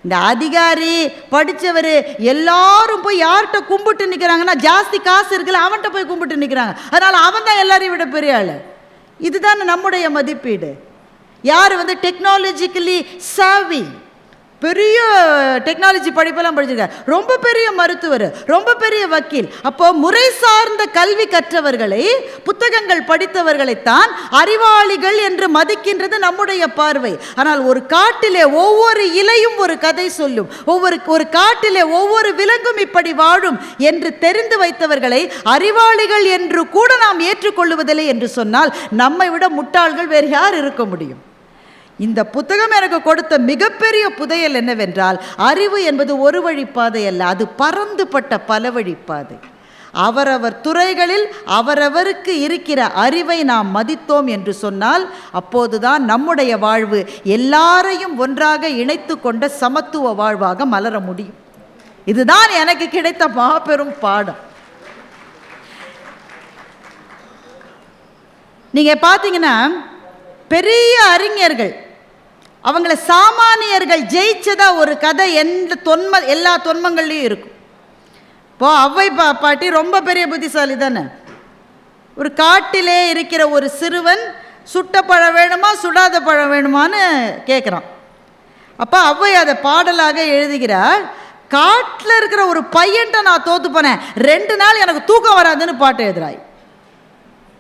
இந்த அதிகாரி படித்தவர் எல்லாரும் போய் யார்கிட்ட கும்பிட்டு நிற்கிறாங்கன்னா, ஜாஸ்தி காசு இருக்குல்ல அவன்கிட்ட போய் கும்பிட்டு நிற்கிறாங்க. அதனால் அவன் தான் எல்லாரையும் விட பெரிய ஆள். இதுதான் நம்முடைய மதிப்பீடு. யார் டெக்னாலஜிக்கலி சாவி, பெரிய டெக்னாலஜி படிப்பெல்லாம் படிச்சிருக்கார், ரொம்ப பெரிய மருத்துவர், ரொம்ப பெரிய வக்கீல். அப்போ முறை சார்ந்த கல்வி கற்றவர்களை, புத்தகங்கள் படித்தவர்களைத்தான் அறிவாளிகள் என்று மதிக்கின்றது நம்முடைய பார்வை. ஆனால் ஒரு காட்டிலே ஒவ்வொரு இலையும் ஒரு கதை சொல்லும், ஒரு காட்டிலே ஒவ்வொரு விலங்கும் இப்படி வாழும் என்று தெரிந்து வைத்தவர்களை அறிவாளிகள் என்று கூட நாம் ஏற்றுக்கொள்வதில்லை என்று சொன்னால் நம்மை விட முட்டாள்கள் வேறு யார் இருக்க முடியும்? இந்த புத்தகம் எனக்கு கொடுத்த மிகப்பெரிய புதையல் என்னவென்றால், அறிவு என்பது ஒரு வழிப்பாதை அல்ல, அது பரந்துபட்ட பல வழிப்பாதை. அவரவர் துறைகளில் அவரவருக்கு இருக்கிற அறிவை நாம் மதித்தோம் என்று சொன்னால் அப்போதுதான் நம்முடைய வாழ்வு எல்லாரையும் ஒன்றாக இணைத்து கொண்ட சமத்துவ வாழ்வாக மலர முடியும். இதுதான் எனக்கு கிடைத்த மாபெரும் பாடம். நீங்க பார்த்தீங்கன்னா பெரிய அறிஞர்கள், அவங்கள சாமானியர்கள் ஜெயிச்சதா ஒரு கதை எல்லா தொன்மங்கள்லையும் இருக்கும். இப்போ அவ்வை பாட்டி ரொம்ப பெரிய புத்திசாலி தானே. ஒரு காட்டிலே இருக்கிற ஒரு சிறுவன் சுட்ட பழம் வேணுமா சுடாத பழம் வேணுமான்னு கேட்குறான். அப்போ அவ்வை அதை பாடலாக எழுதுகிறார். காட்டில் இருக்கிற ஒரு பையன்ட்ட நான் தோத்து போனேன், 2 நாள் எனக்கு தூக்கம் வராதுன்னு பாட்டு எழுதுறாய்.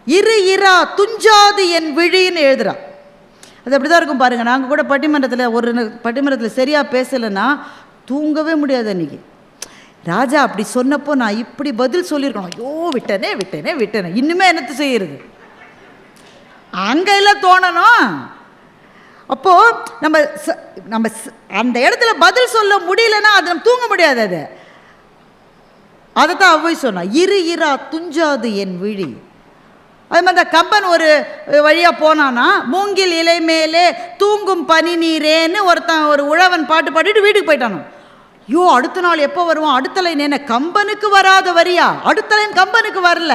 இரு இரா துஞ்சாது என் விழின்னு எழுதுறான். அது அப்படி தான் இருக்கும் பாருங்கள். நாங்கள் கூட பட்டிமன்றத்தில் சரியாக பேசலைன்னா தூங்கவே முடியாது அன்றைக்கி. ராஜா அப்படி சொன்னப்போ நான் இப்படி பதில் சொல்லியிருக்கணும், ஐயோ விட்டனே, இன்னுமே என்னத்து செய்யறது, அங்கே எல்லாம் தோணணும். அப்போது நம்ம அந்த இடத்துல பதில் சொல்ல முடியலன்னா அது நம்ம தூங்க முடியாது. அதைத்தான் அவ்வை சொன்னா, இரா துஞ்சாது என் விழி. அது மாதிரி அந்த கம்பன் ஒரு வழியாக போனான்னா, மூங்கில் இலை மேலே தூங்கும் பனி நீரேன்னு ஒரு உழவன் பாட்டு பாடிட்டு வீட்டுக்கு போயிட்டானோ. ஐயோ அடுத்த நாள் எப்போ வருவான், அடுத்த லைன் என்ன கம்பனுக்கு வராத வரியா, அடுத்த லைன் கம்பனுக்கு வரல.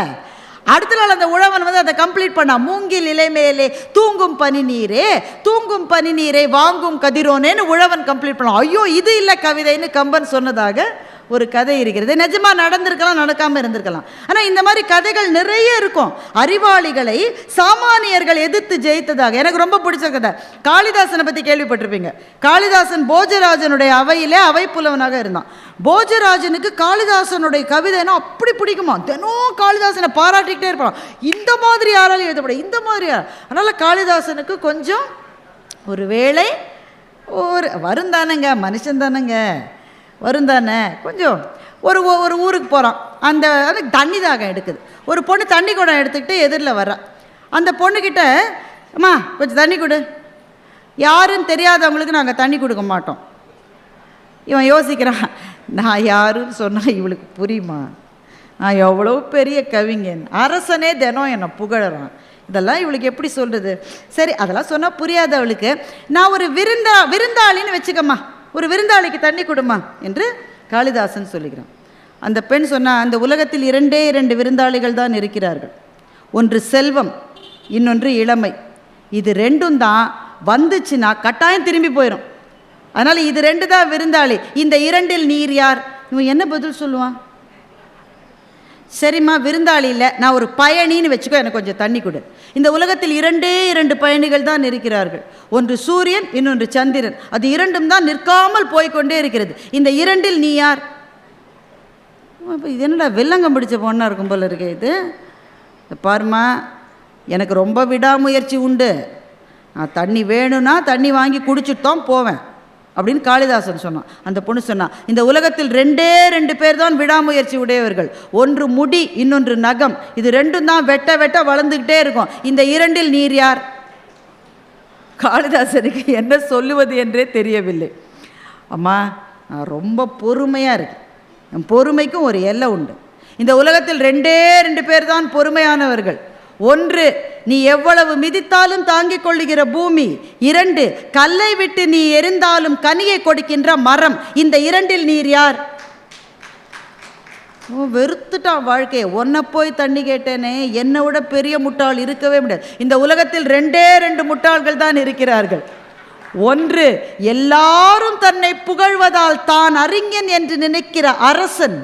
அடுத்த நாள் அந்த உழவன் அதை கம்ப்ளீட் பண்ணான். மூங்கில் இலை மேலே தூங்கும் பனி நீரே வாங்கும் கதிரோனேன்னு உழவன் கம்ப்ளீட் பண்ணான். ஐயோ இது இல்லை கவிதைன்னு கம்பன் சொன்னதாக ஒரு கதை இருக்கிறது. நிஜமாக நடந்திருக்கலாம், நடக்காமல் இருந்திருக்கலாம். ஆனால் இந்த மாதிரி கதைகள் நிறைய இருக்கும். அறிவாளிகளை சாமானியர்கள் எதிர்த்து ஜெயித்ததாக. எனக்கு ரொம்ப பிடிச்ச கதை, காளிதாசனை பற்றி கேள்விப்பட்டிருப்பீங்க. காளிதாசன் போஜராஜனுடைய அவையிலே அவை புலவனாக இருந்தான். போஜராஜனுக்கு காளிதாசனுடைய கவிதைனா அப்படி பிடிக்குமா, தினம் காளிதாசனை பாராட்டிக்கிட்டே இருப்பான். இந்த மாதிரி யாராலும் எழுதப்பட, இந்த மாதிரி அதனால் காளிதாசனுக்கு கொஞ்சம் ஒரு வேளை வரும் தானேங்க, மனுஷன் தானேங்க, வரும் தானே, கொஞ்சம் ஒரு ஊருக்கு போகிறான். அந்த தண்ணி தாகம் எடுக்குது. ஒரு பொண்ணு தண்ணி குடம் எடுத்துக்கிட்டு எதிரில் வர்றான். அந்த பொண்ணுக்கிட்ட, அம்மா கொஞ்சம் தண்ணி கொடு. யாருன்னு தெரியாதவங்களுக்கு நாங்கள் தண்ணி கொடுக்க மாட்டோம். இவன் யோசிக்கிறான், நான் யாருன்னு சொன்னால் இவளுக்கு புரியுமா, நான் எவ்வளோ பெரிய கவிஞன், அரசனே தினம் என்னை புகழறான், இதெல்லாம் இவளுக்கு எப்படி சொல்கிறது. சரி அதெல்லாம் சொன்னால் புரியாது அவளுக்கு. நான் ஒரு விருந்தாளின்னு வச்சுக்கம்மா, ஒரு விருந்தாளிக்கு தண்ணி கொடுமா என்று காளிதாசன் சொல்லுகிறான். அந்த பெண் சொன்னால், அந்த உலகத்தில் 2 விருந்தாளிகள் தான் இருக்கிறார்கள். ஒன்று செல்வம், இன்னொன்று இளமை. இது 2ம் தான் வந்துச்சுன்னா கட்டாயம் திரும்பி போயிடும். அதனால் இது 2 தான் விருந்தாளி. இந்த 2ல் நீர் யார்? இவன் என்ன பதில் சொல்லுவான்? சரிம்மா விருந்தாளி இல்லை, நான் ஒரு பயணின்னு வச்சுக்கோ, எனக்கு கொஞ்சம் தண்ணி கொடு. இந்த உலகத்தில் 2 பயணிகள் தான் இருக்கிறார்கள். ஒன்று சூரியன், இன்னொன்று சந்திரன். அது 2ம் தான் நிற்காமல் போய்கொண்டே இருக்கிறது. இந்த 2ல் நீ யார்? இது என்னடா வெள்ளங்கம் பிடிச்ச பொண்ணாக இருக்கும் போல இருக்கு இது. பாருமா, எனக்கு ரொம்ப விடாமுயற்சி உண்டு. நான் தண்ணி வேணும்னா தண்ணி வாங்கி குடிச்சுட்டு தான் போவேன் அப்படின்னு காளிதாசன் சொன்னான். அந்த பொண்ணு சொன்னான், இந்த உலகத்தில் 2 பேர் தான் விடாமுயற்சி உடையவர்கள். ஒன்று முடி, இன்னொன்று நகம். இது 2ம் தான் வெட்ட வளர்ந்துக்கிட்டே இருக்கும். இந்த 2ல் நீர் யார்? காளிதாசனுக்கு என்ன சொல்லுவது என்றே தெரியவில்லை. அம்மா நான் ரொம்ப பொறுமையாக இருக்கேன், என் பொறுமைக்கும் ஒரு எல்லை உண்டு. இந்த உலகத்தில் 2 பேர் தான் பொறுமையானவர்கள். ஒன்று, நீ எவ்வளவு மிதித்தாலும் தாங்கிக் கொள்ளுகிற பூமி. 2, கல்லை விட்டு நீ எரிந்தாலும் கனியை கொடுக்கின்ற மரம். இந்த 2ல் நீர் யார்? வெறுத்துட்டான் வாழ்க்கையை. ஒன்றை போய் தண்ணி கேட்டேனே, என்னை விட பெரிய முட்டாள் இருக்கவே முடியாது. இந்த உலகத்தில் 2 முட்டாள்கள் தான் இருக்கிறார்கள். ஒன்று, எல்லாரும் தன்னை புகழ்வதால் தான் அறிஞன் என்று நினைக்கிற அரசன்.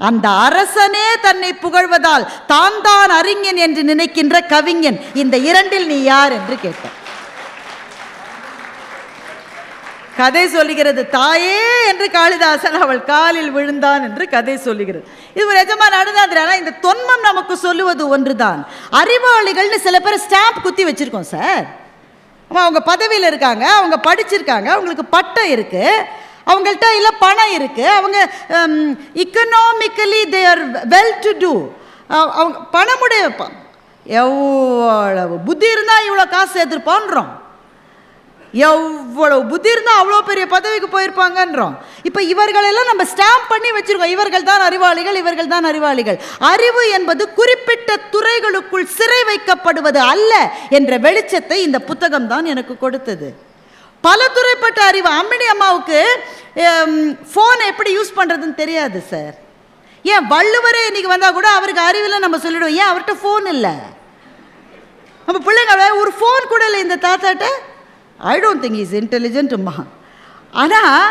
அந்த அரசனே தன்னை புகழ்வதால் தான் அறிஞன் என்று நினைக்கின்ற கவிஞன். இந்த 2ல் நீ யார் என்று கேட்டான். கதை சொல்லுகிறது, தாயே என்று காளிதாசன் அவள் காலில் விழுந்தான் என்று கதை சொல்லுகிறது. இது நிஜமா நடந்தாதுனா, இந்த தொன்மம் நமக்கு சொல்லுவது ஒன்றுதான். அறிவாளிகள்னு சில பேர் ஸ்டாம்ப் குத்தி வச்சிருக்கோம் சார். அவங்க பதவியில் இருக்காங்க, அவங்க படிச்சிருக்காங்க, அவங்களுக்கு பட்டம் இருக்கு, அவங்கள்ட்ட இல்லை பணம் இருக்குது, அவங்க economically they are well to do, அவங்க பணமுடைய எவ்வளவு புத்தி இருந்தால் இவ்வளோ காசு சேர்த்துருப்பான்றோம், எவ்வளவு புத்தி இருந்தால் அவ்வளோ பெரிய பதவிக்கு போயிருப்பாங்கன்றோம். இப்போ இவர்களெல்லாம் நம்ம ஸ்டாம்ப் பண்ணி வச்சுருக்கோம், இவர்கள் தான் அறிவாளிகள், இவர்கள் தான் அறிவாளிகள். அறிவு என்பது குறிப்பிட்ட துறைகளுக்குள் சிறை வைக்கப்படுவது அல்ல என்ற வெளிச்சத்தை இந்த புத்தகம் தான் எனக்கு கொடுத்தது. பல துறைப்பட்ட அறிவு. அம்மினி அம்மாவுக்கு ஃபோனை எப்படி யூஸ் பண்ணுறதுன்னு தெரியாது சார். ஏன் வள்ளுவரே இன்றைக்கி வந்தால் கூட அவருக்கு அறிவில் நம்ம சொல்லிவிடுவோம், ஏன் அவர்கிட்ட ஃபோன் இல்லை. நம்ம பிள்ளைங்க ஒரு ஃபோன் கூட இல்லை இந்த தாத்தாட்ட. ஐ டோன்ட் திங்க் இஸ் இன்டெலிஜென்ட்மா. ஆனால்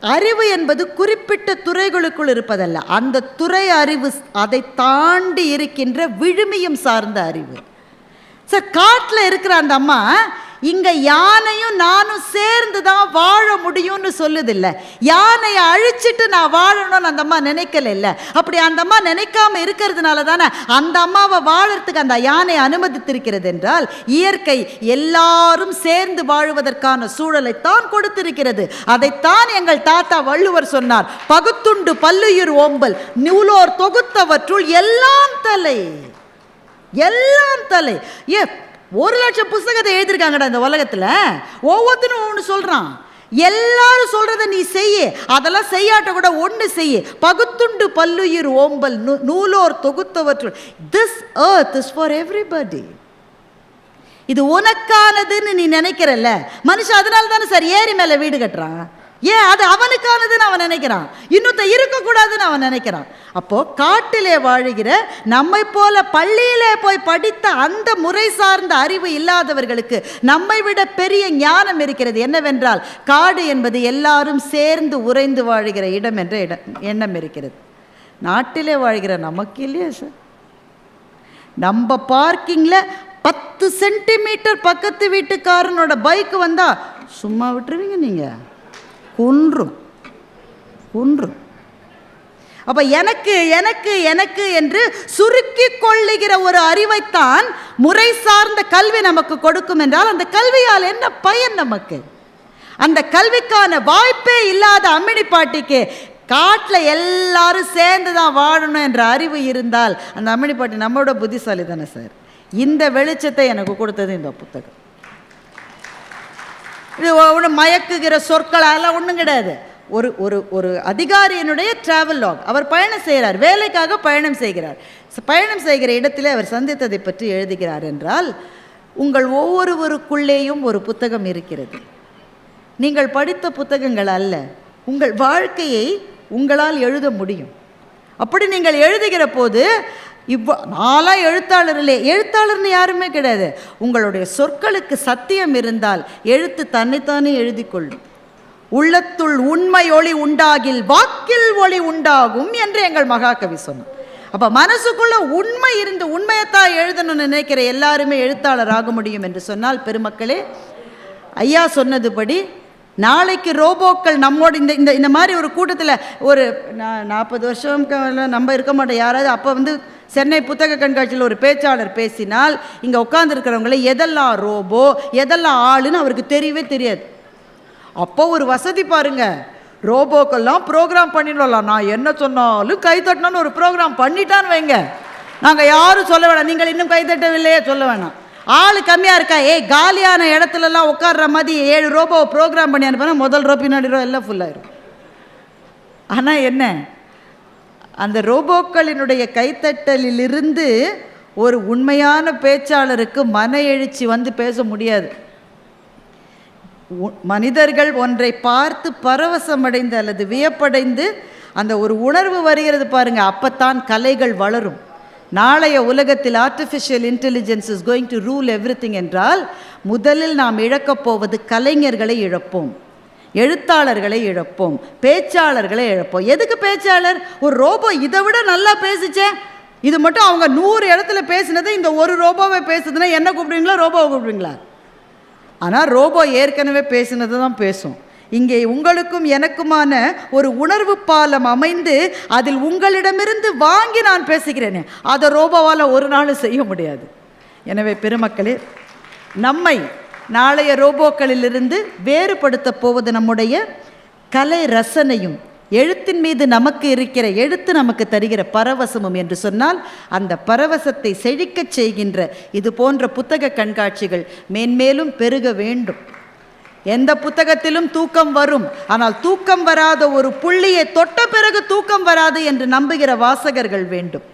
அறிவு என்பது குறிப்பிட்ட துறைகளுக்குள் இருப்பதல்ல, அந்த துறை அறிவு அதை தாண்டி இருக்கின்ற விழுமியம் சார்ந்த அறிவு. சார் காட்டில் இருக்கிற அந்த அம்மா இங்க யானையும் நானும் சேர்ந்து தான் வாழ முடியும்னு சொல்லுதில்ல. யானையை அழிச்சிட்டு நான் வாழணும்னு அந்த அம்மா நினைக்கல. இல்லை, அப்படி அந்த அம்மா நினைக்காம இருக்கிறதுனால தானே அந்த அம்மாவை வாழறதுக்கு அந்த யானை அனுமதித்திருக்கிறது என்றால் இயற்கை எல்லாரும் சேர்ந்து வாழுவதற்கான சூழலை தான் கொடுத்திருக்கிறது. அதைத்தான் எங்கள் தாத்தா வள்ளுவர் சொன்னார், பகுத்துண்டு பல்லுயிர் ஓம்பல் நூலோர் தொகுத்தவற்றுள் எல்லாம் தலை. எல்லாம் தலை. 1,00,000 புத்தகத்தை எழுதியிருக்காங்கடா இந்த உலகத்தில். ஒவ்வொருத்தரும் ஒன்று சொல்கிறான். எல்லாரும் சொல்கிறத நீ செய்ய, அதெல்லாம் செய்யாட்ட கூட ஒன்று செய்ய. பகுத்துண்டு பல்லுயிர் ஓம்பல் நூலோர் தொகுத்தவற்றுள். This earth is for everybody. இது உனக்கானதுன்னு நீ நினைக்கிறல்ல. மனுஷன் அதனால தானே சார் ஏரி மேலே வீடு கட்டுறான். ஏன்? அது அவனுக்கானதுன்னு அவன் நினைக்கிறான், இன்னொருத்த இருக்கக்கூடாதுன்னு அவன் நினைக்கிறான். அப்போ காட்டிலே வாழுகிற நம்மை போல பள்ளியிலே போய் படித்த அந்த முறை சார்ந்த அறிவு இல்லாதவர்களுக்கு நம்மை விட பெரிய ஞானம் இருக்கிறது. என்னவென்றால் காடு என்பது எல்லாரும் சேர்ந்து உறைந்து வாழுகிற இடம் என்ற எண்ணம் இருக்கிறது. நாட்டிலே வாழ்கிற நமக்கு இல்லையா சார்? நம்ம பார்க்கிங்கில் 10 சென்டிமீட்டர் பக்கத்து வீட்டுக்காரனோட பைக்கு வந்தா சும்மா விட்டுருவீங்க நீங்கள்? குன்றும். அப்ப எனக்கு எனக்கு எனக்கு என்று சுருக்கி கொள்ளுகிற ஒரு அறிவைத்தான் முறை சார்ந்த கல்வி நமக்கு கொடுக்கும் என்றால் அந்த கல்வியால் என்ன பயன் நமக்கு? அந்த கல்விக்கான வாய்ப்பே இல்லாத அம்மினி பாட்டிக்கு காட்டில் எல்லாரும் சேர்ந்து தான் வாழணும் என்ற அறிவு இருந்தால் அந்த அம்மினி பாட்டி நம்மளோட புத்திசாலி தானே சார்? இந்த வெளிச்சத்தை எனக்கு கொடுத்தது இந்த புத்தகம். இது ஒன்று மயக்குகிற சொற்களால் ஒன்றும் கிடையாது. ஒரு ஒரு ஒரு அதிகாரியினுடைய டிராவல் லாக். அவர் பயணம் செய்கிறார், வேலைக்காக பயணம் செய்கிறார். பயணம் செய்கிற இடத்திலே அவர் சந்தித்ததை பற்றி எழுதுகிறார் என்றால் உங்கள் ஒவ்வொருவருக்குள்ளேயும் ஒரு புத்தகம் இருக்கிறது. நீங்கள் படித்த புத்தகங்கள் அல்ல, உங்கள் வாழ்க்கையை உங்களால் எழுத முடியும். அப்படி நீங்கள் எழுதுகிற போது நான்லாம் எழுத்தாளர் இல்லை, எழுத்தாளர்னு யாருமே கிடையாது. உங்களுடைய சொற்களுக்கு சத்தியம் இருந்தால் எழுத்து தன்னைத்தானே எழுதி கொள்ளும். உள்ளத்துள் உண்மை ஒளி உண்டாகில் வாக்கில் ஒளி உண்டாகும் என்று எங்கள் மகாகவி சொன்னார். அப்போ மனசுக்குள்ள உண்மை இருந்து உண்மையத்தான் எழுதணும்னு நினைக்கிற எல்லாருமே எழுத்தாளர் ஆக முடியும் என்று சொன்னால், பெருமக்களே, ஐயா சொன்னதுபடி நாளைக்கு ரோபோக்கள் நம்மோட இந்த மாதிரி ஒரு கூட்டத்தில் ஒரு 40 வருஷம் நம்ம இருக்க மாட்டோம் யாராவது. அப்போ சென்னை புத்தக கண்காட்சியில் ஒரு பேச்சாளர் பேசினால் இங்கே உட்காந்துருக்கிறவங்கள எதெல்லாம் ரோபோ எதெல்லாம் ஆளுன்னு அவருக்கு தெரியவே தெரியாது. அப்போ ஒரு வசதி பாருங்க, ரோபோக்கெல்லாம் ப்ரோக்ராம் பண்ணிடலாம். நான் என்ன சொன்னாலும் கைத்தட்டணும்னு ஒரு ப்ரோக்ராம் பண்ணிட்டான்னு வைங்க, நாங்கள் யாரும் சொல்ல வேணாம், நீங்கள் இன்னும் கைத்தட்டவில்லையே சொல்ல வேணாம். ஆள் கம்மியாக இருக்கா, காலியான இடத்துலலாம் உட்கார்ற மாதிரி 7 ரோபோவை ப்ரோக்ராம் பண்ணி அனுப்பினா முதல் ரோ பின்னாடி ரோ எல்லாம் ஃபுல்லாயிரும். ஆனால் என்ன, அந்த ரோபோக்களினுடைய கைத்தட்டலிலிருந்து ஒரு உண்மையான பேச்சாளருக்கு மன எழுச்சி பேச முடியாது. மனிதர்கள் ஒன்றை பார்த்து பரவசமடைந்து அல்லது வியப்படைந்து அந்த ஒரு உணர்வு வருகிறது பாருங்க, அப்பத்தான் கலைகள் வளரும். நாளைய உலகத்தில் artificial intelligence is going to rule everything என்றால் முதலில் நாம் இழக்கப் போவது கலைஞர்களை இழப்போம், எழுத்தாளர்களை இழப்போம், பேச்சாளர்களை இழப்போம். எதுக்கு பேச்சாளர்? ஒரு ரோபோ இதை விட நல்லா பேசிச்சே, இது மட்டும் அவங்க 100 இடத்துல பேசினது இந்த ஒரு ரோபோவை பேசுதுன்னா என்ன கூப்பிடுவீங்களா? ரோபோவை கூப்பிடுவீங்களா? ஆனால் ரோபோ ஏற்கனவே பேசினது தான் பேசும். இங்கே உங்களுக்கும் எனக்குமான ஒரு உணர்வு பாலம் அமைந்து அதில் உங்களிடமிருந்து வாங்கி நான் பேசுகிறேனே, அதை ரோபோவால் ஒரு நாள் செய்ய முடியாது. எனவே பெருமக்களே, நம்மை நாளைய ரோபோக்களிலிருந்து வேறுபடுத்த போவது நம்முடைய கலை ரசனையும் எழுத்தின் மீது நமக்கு இருக்கிற எழுத்து நமக்கு தருகிற பரவசமும் என்று சொன்னால், அந்த பரவசத்தை செழிக்கச் செய்கின்ற இது போன்ற புத்தக கண்காட்சிகள் மேன்மேலும் பெருக வேண்டும். எந்த புத்தகத்திலும் தூக்கம் வரும், ஆனால் தூக்கம் வராத ஒரு புள்ளியை தொட்ட பிறகு தூக்கம் வராது என்று நம்புகிற வாசகர்கள் வேண்டும்.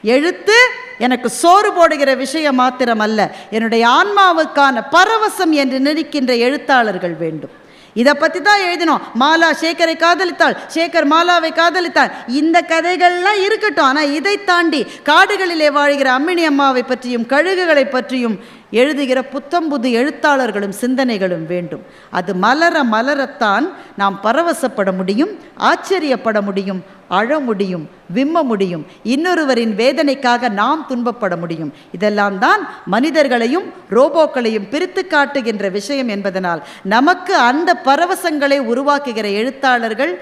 எழுத்து எனக்கு சோறு போடுகிற விஷயம் மாத்திரம் அல்ல, என்னுடைய ஆன்மாவுக்கான பரவசம் என்று நினைக்கின்ற எழுத்தாளர்கள் வேண்டும். இதை பற்றி தான் எழுதினோம். மாலா சேகரை காதலித்தாள், சேகர் மாலாவை காதலித்தாள், இந்த கதைகள்லாம் இருக்கட்டும். ஆனால் இதை தாண்டி காடுகளிலே வாழ்கிற அம்மினி அம்மாவை பற்றியும் கழுகுகளை பற்றியும் எழுதுகிற புத்தம்புது எழுத்தாளர்களும் சிந்தனைகளும் வேண்டும். அது மலர மலரத்தான் நாம் பரவசப்பட முடியும், ஆச்சரியப்பட முடியும், அழ முடியும், விம்ம முடியும், இன்னொருவரின் வேதனைக்காக நாம் துன்பப்பட முடியும். இதெல்லாம் தான் மனிதர்களையும் ரோபோக்களையும் பிரித்து காட்டுகின்ற விஷயம் என்பதனால் நமக்கு அந்த பரவசங்களை உருவாக்குகிற எழுத்தாளர்கள்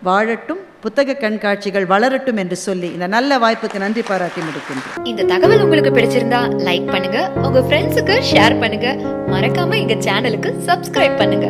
வாழட்டும், புத்தக கண்காட்சிகள் வளரட்டும் என்று சொல்லி இந்த நல்ல வாய்ப்புக்கு நன்றி பாராட்டி முடிக்கின்றேன். இந்த தகவல் உங்களுக்கு பிடிச்சிருந்தா லைக் பண்ணுங்க, உங்க ஃப்ரெண்ட்ஸுக்கு ஷேர் பண்ணுங்க, மறக்காம எங்க சேனலுக்கு சப்ஸ்கிரைப் பண்ணுங்க.